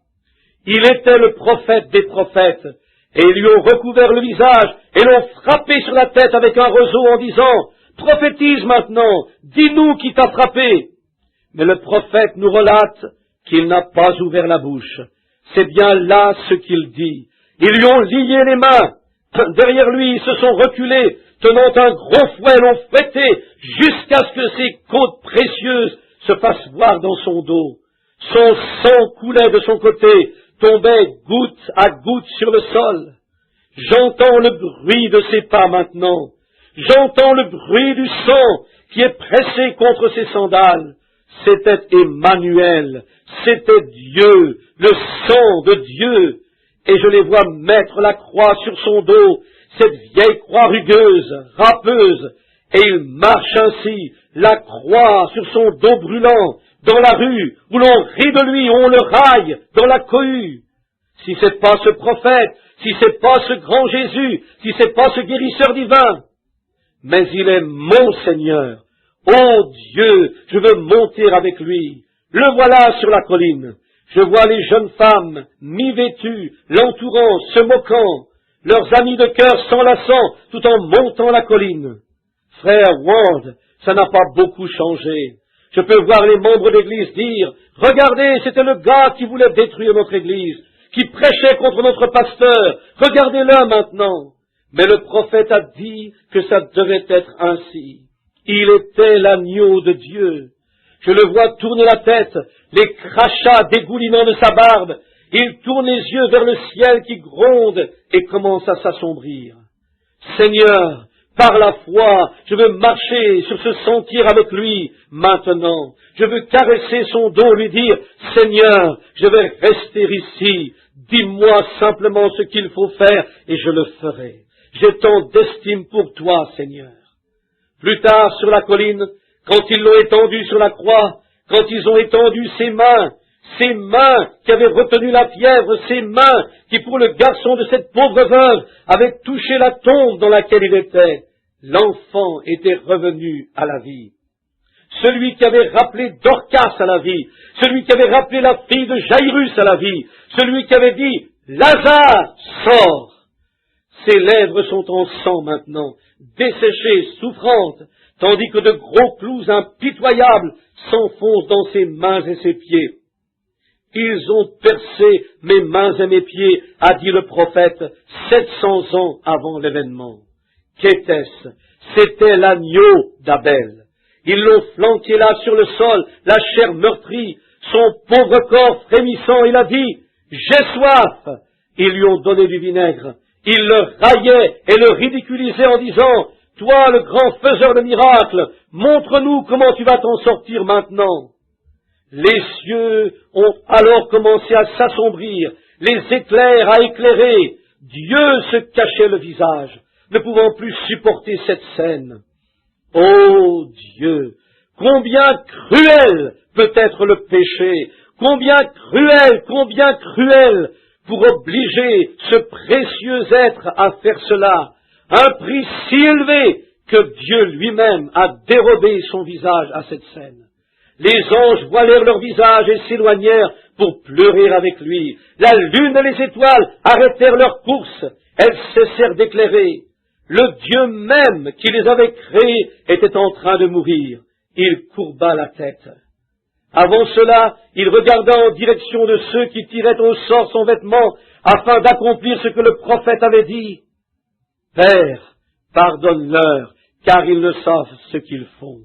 Il était le prophète des prophètes, et ils lui ont recouvert le visage et l'ont frappé sur la tête avec un roseau en disant, « Prophétise maintenant, dis-nous qui t'a frappé !» Mais le prophète nous relate qu'il n'a pas ouvert la bouche. C'est bien là ce qu'il dit. Ils lui ont lié les mains. Derrière lui, ils se sont reculés, tenant un gros fouet, l'ont fouetté, jusqu'à ce que ses côtes précieuses se fassent voir dans son dos. Son sang coulait de son côté, tombait goutte à goutte sur le sol. J'entends le bruit de ses pas maintenant. J'entends le bruit du sang qui est pressé contre ses sandales. C'était Emmanuel, c'était Dieu, le sang de Dieu. Et je les vois mettre la croix sur son dos, cette vieille croix rugueuse, râpeuse, et il marche ainsi, la croix sur son dos brûlant, dans la rue, où l'on rit de lui, où on le raille, dans la cohue. Si c'est pas ce prophète, si c'est pas ce grand Jésus, si c'est pas ce guérisseur divin, mais il est mon Seigneur. Oh Dieu, je veux monter avec lui. Le voilà sur la colline. Je vois les jeunes femmes, mi-vêtues, l'entourant, se moquant, leurs amis de cœur s'enlaçant tout en montant la colline. Frère Ward, ça n'a pas beaucoup changé. Je peux voir les membres d'église dire, « Regardez, c'était le gars qui voulait détruire notre église, qui prêchait contre notre pasteur. Regardez-le maintenant. » Mais le prophète a dit que ça devait être ainsi. Il était l'agneau de Dieu. Je le vois tourner la tête, les crachats dégoulinant de sa barbe. Il tourne les yeux vers le ciel qui gronde et commence à s'assombrir. Seigneur, par la foi, je veux marcher sur ce sentier avec lui maintenant. Je veux caresser son dos, lui dire, Seigneur, je vais rester ici. Dis-moi simplement ce qu'il faut faire et je le ferai. J'ai tant d'estime pour toi, Seigneur. Plus tard, sur la colline, quand ils l'ont étendu sur la croix, quand ils ont étendu ses mains qui avaient retenu la fièvre, ses mains qui, pour le garçon de cette pauvre veuve, avaient touché la tombe dans laquelle il était, l'enfant était revenu à la vie. Celui qui avait rappelé Dorcas à la vie, celui qui avait rappelé la fille de Jairus à la vie, celui qui avait dit « Lazare, sors !» Ses lèvres sont en sang maintenant, desséchées, souffrantes, tandis que de gros clous impitoyables s'enfoncent dans ses mains et ses pieds. Ils ont percé mes mains et mes pieds, a dit le prophète, 700 ans avant l'événement. Qu'était-ce? C'était l'agneau d'Abel. Ils l'ont flanqué là sur le sol, la chair meurtrie, son pauvre corps frémissant, il a dit, « J'ai soif !» Ils lui ont donné du vinaigre. Ils le raillaient et le ridiculisaient en disant, « Toi, le grand faiseur de miracles, montre-nous comment tu vas t'en sortir maintenant. » Les cieux ont alors commencé à s'assombrir, les éclairs à éclairer. Dieu se cachait le visage, ne pouvant plus supporter cette scène. Ô Dieu, combien cruel peut être le péché, combien cruel pour obliger ce précieux être à faire cela, un prix si élevé que Dieu lui-même a dérobé son visage à cette scène. Les anges voilèrent leur visage et s'éloignèrent pour pleurer avec lui. La lune et les étoiles arrêtèrent leur course, elles cessèrent d'éclairer. Le Dieu même qui les avait créés était en train de mourir. Il courba la tête. Avant cela, il regarda en direction de ceux qui tiraient au sort son vêtement afin d'accomplir ce que le prophète avait dit. Père, pardonne-leur, car ils ne savent ce qu'ils font.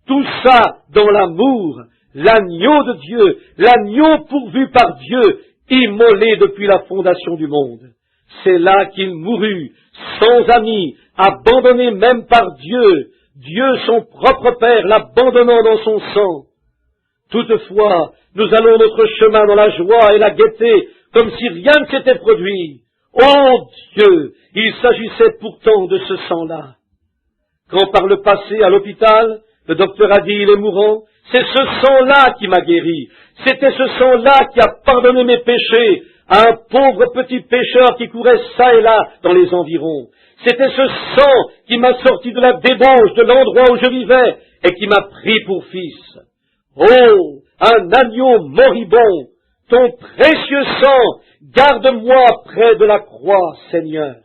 Tout ça dans l'amour, l'agneau de Dieu, l'agneau pourvu par Dieu, immolé depuis la fondation du monde. C'est là qu'il mourut, sans amis, abandonné même par Dieu, Dieu son propre Père l'abandonnant dans son sang. Toutefois, nous allons notre chemin dans la joie et la gaieté, comme si rien ne s'était produit. Oh Dieu, il s'agissait pourtant de ce sang-là. Quand par le passé, à l'hôpital, le docteur a dit il est mourant, c'est ce sang-là qui m'a guéri. C'était ce sang-là qui a pardonné mes péchés à un pauvre petit pécheur qui courait çà et là dans les environs. C'était ce sang qui m'a sorti de la débauche de l'endroit où je vivais et qui m'a pris pour fils. Oh, un agneau moribond, ton précieux sang, garde-moi près de la croix, Seigneur.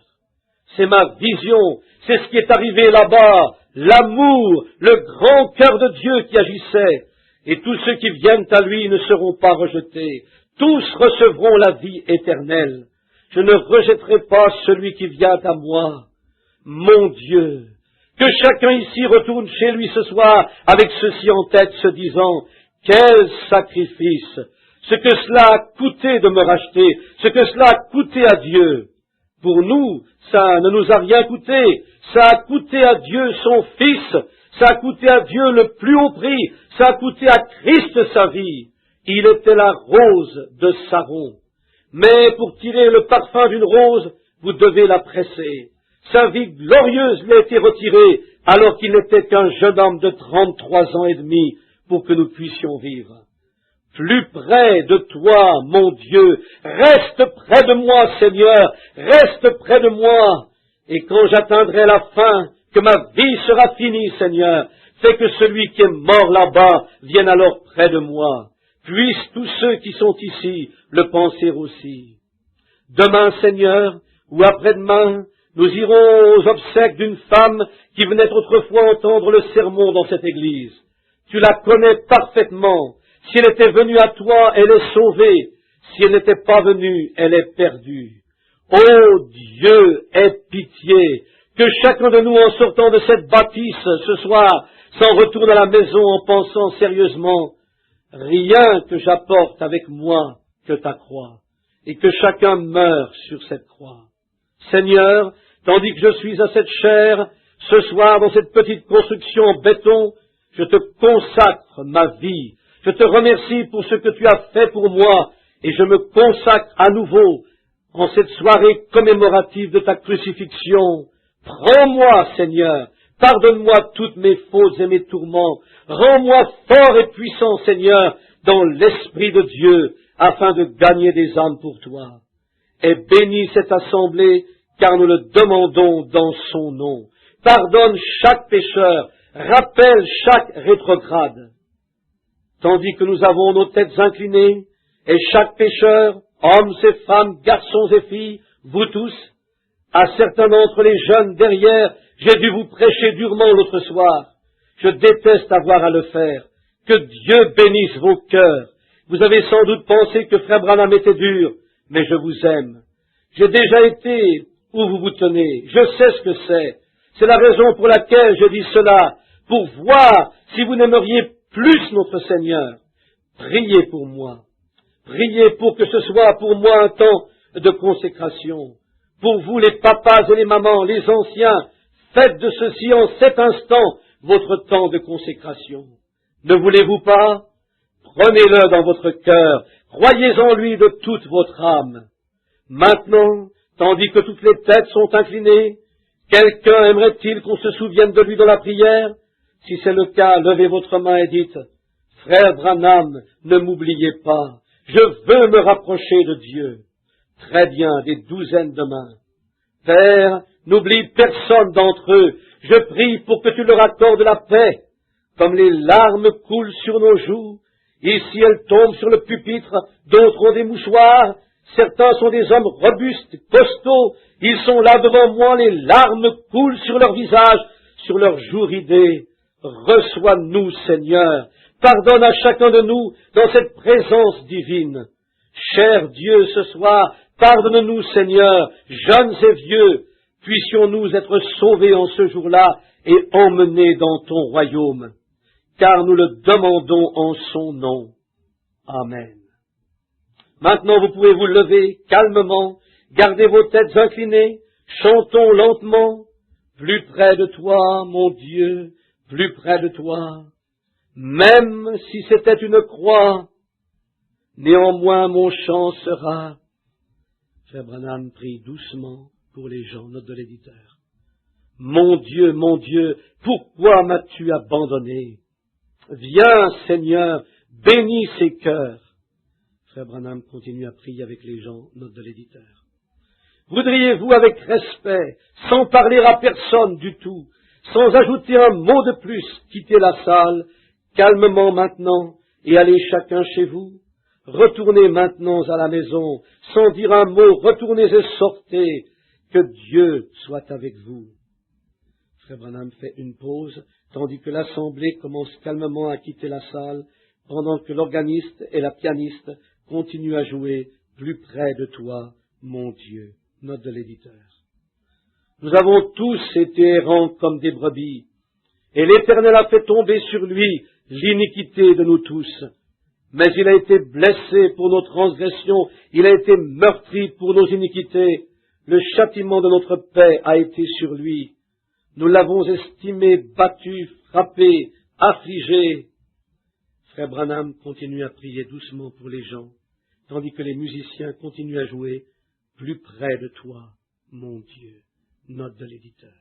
C'est ma vision, c'est ce qui est arrivé là-bas, l'amour, le grand cœur de Dieu qui agissait, et tous ceux qui viennent à lui ne seront pas rejetés, tous recevront la vie éternelle. Je ne rejetterai pas celui qui vient à moi. Mon Dieu, que chacun ici retourne chez lui ce soir avec ceci en tête, se disant, quel sacrifice, ce que cela a coûté de me racheter, ce que cela a coûté à Dieu. Pour nous, ça ne nous a rien coûté, ça a coûté à Dieu son Fils, ça a coûté à Dieu le plus haut prix, ça a coûté à Christ sa vie. Il était la rose de Saron. Mais pour tirer le parfum d'une rose, vous devez la presser. Sa vie glorieuse lui a été retirée, alors qu'il n'était qu'un jeune homme de 33 ans et demi, pour que nous puissions vivre. Plus près de toi, mon Dieu, reste près de moi, Seigneur, reste près de moi, et quand j'atteindrai la fin, que ma vie sera finie, Seigneur, fais que celui qui est mort là-bas vienne alors près de moi. Puissent tous ceux qui sont ici le penser aussi. Demain, Seigneur, ou après-demain, nous irons aux obsèques d'une femme qui venait autrefois entendre le sermon dans cette église. Tu la connais parfaitement. Si elle était venue à toi, elle est sauvée. Si elle n'était pas venue, elle est perdue. Ô Dieu, aie pitié, que chacun de nous, en sortant de cette bâtisse ce soir, s'en retourne à la maison en pensant sérieusement, rien que j'apporte avec moi que ta croix, et que chacun meure sur cette croix. Seigneur, tandis que je suis à cette chaire, ce soir dans cette petite construction en béton, je te consacre ma vie. Je te remercie pour ce que tu as fait pour moi, et je me consacre à nouveau en cette soirée commémorative de ta crucifixion. Prends-moi, Seigneur, pardonne-moi toutes mes fautes et mes tourments, rends-moi fort et puissant, Seigneur, dans l'Esprit de Dieu, afin de gagner des âmes pour toi. Et bénis cette assemblée, car nous le demandons dans son nom. Pardonne chaque pécheur, rappelle chaque rétrograde. Tandis que nous avons nos têtes inclinées, et chaque pécheur, hommes et femmes, garçons et filles, vous tous, à certains d'entre les jeunes derrière, j'ai dû vous prêcher durement l'autre soir. Je déteste avoir à le faire. Que Dieu bénisse vos cœurs. Vous avez sans doute pensé que Frère Branham était dur, mais je vous aime. J'ai déjà été où vous vous tenez. Je sais ce que c'est. C'est la raison pour laquelle je dis cela, pour voir si vous n'aimeriez plus notre Seigneur. Priez pour moi. Priez pour que ce soit pour moi un temps de consécration. Pour vous, les papas et les mamans, les anciens, faites de ceci en cet instant votre temps de consécration. Ne voulez-vous pas? Prenez-le dans votre cœur, croyez en lui de toute votre âme. Maintenant, tandis que toutes les têtes sont inclinées, quelqu'un aimerait-il qu'on se souvienne de lui dans la prière? Si c'est le cas, levez votre main et dites, « Frère Branham, ne m'oubliez pas, je veux me rapprocher de Dieu. » Très bien, des douzaines de mains. Père, n'oublie personne d'entre eux. Je prie pour que tu leur accordes la paix. Comme les larmes coulent sur nos joues, ici elles tombent sur le pupitre, d'autres ont des mouchoirs, certains sont des hommes robustes, costauds, ils sont là devant moi, les larmes coulent sur leur visage, sur leurs joues ridées. Reçois-nous, Seigneur, pardonne à chacun de nous dans cette présence divine. Cher Dieu, ce soir, pardonne-nous, Seigneur, jeunes et vieux, puissions-nous être sauvés en ce jour-là et emmenés dans ton royaume, car nous le demandons en son nom. Amen. Maintenant, vous pouvez vous lever calmement, gardez vos têtes inclinées, chantons lentement, plus près de toi, mon Dieu, plus près de toi. Même si c'était une croix, néanmoins mon chant sera. Frère Branham prie doucement pour les gens, note de l'éditeur. Mon Dieu, pourquoi m'as-tu abandonné? Viens, Seigneur, bénis ces cœurs. Frère Branham continue à prier avec les gens, note de l'éditeur. Voudriez-vous avec respect, sans parler à personne du tout, sans ajouter un mot de plus, quitter la salle, calmement maintenant, et aller chacun chez vous? Retournez maintenant à la maison, sans dire un mot, retournez et sortez, que Dieu soit avec vous. Frère Branham fait une pause, tandis que l'assemblée commence calmement à quitter la salle, pendant que l'organiste et la pianiste continuent à jouer plus près de toi, mon Dieu. Note de l'éditeur. Nous avons tous été errants comme des brebis, et l'Éternel a fait tomber sur lui l'iniquité de nous tous. Mais il a été blessé pour nos transgressions, il a été meurtri pour nos iniquités. Le châtiment de notre paix a été sur lui. Nous l'avons estimé battu, frappé, affligé. Frère Branham continue à prier doucement pour les gens, tandis que les musiciens continuent à jouer plus près de toi, mon Dieu. Note de l'éditeur.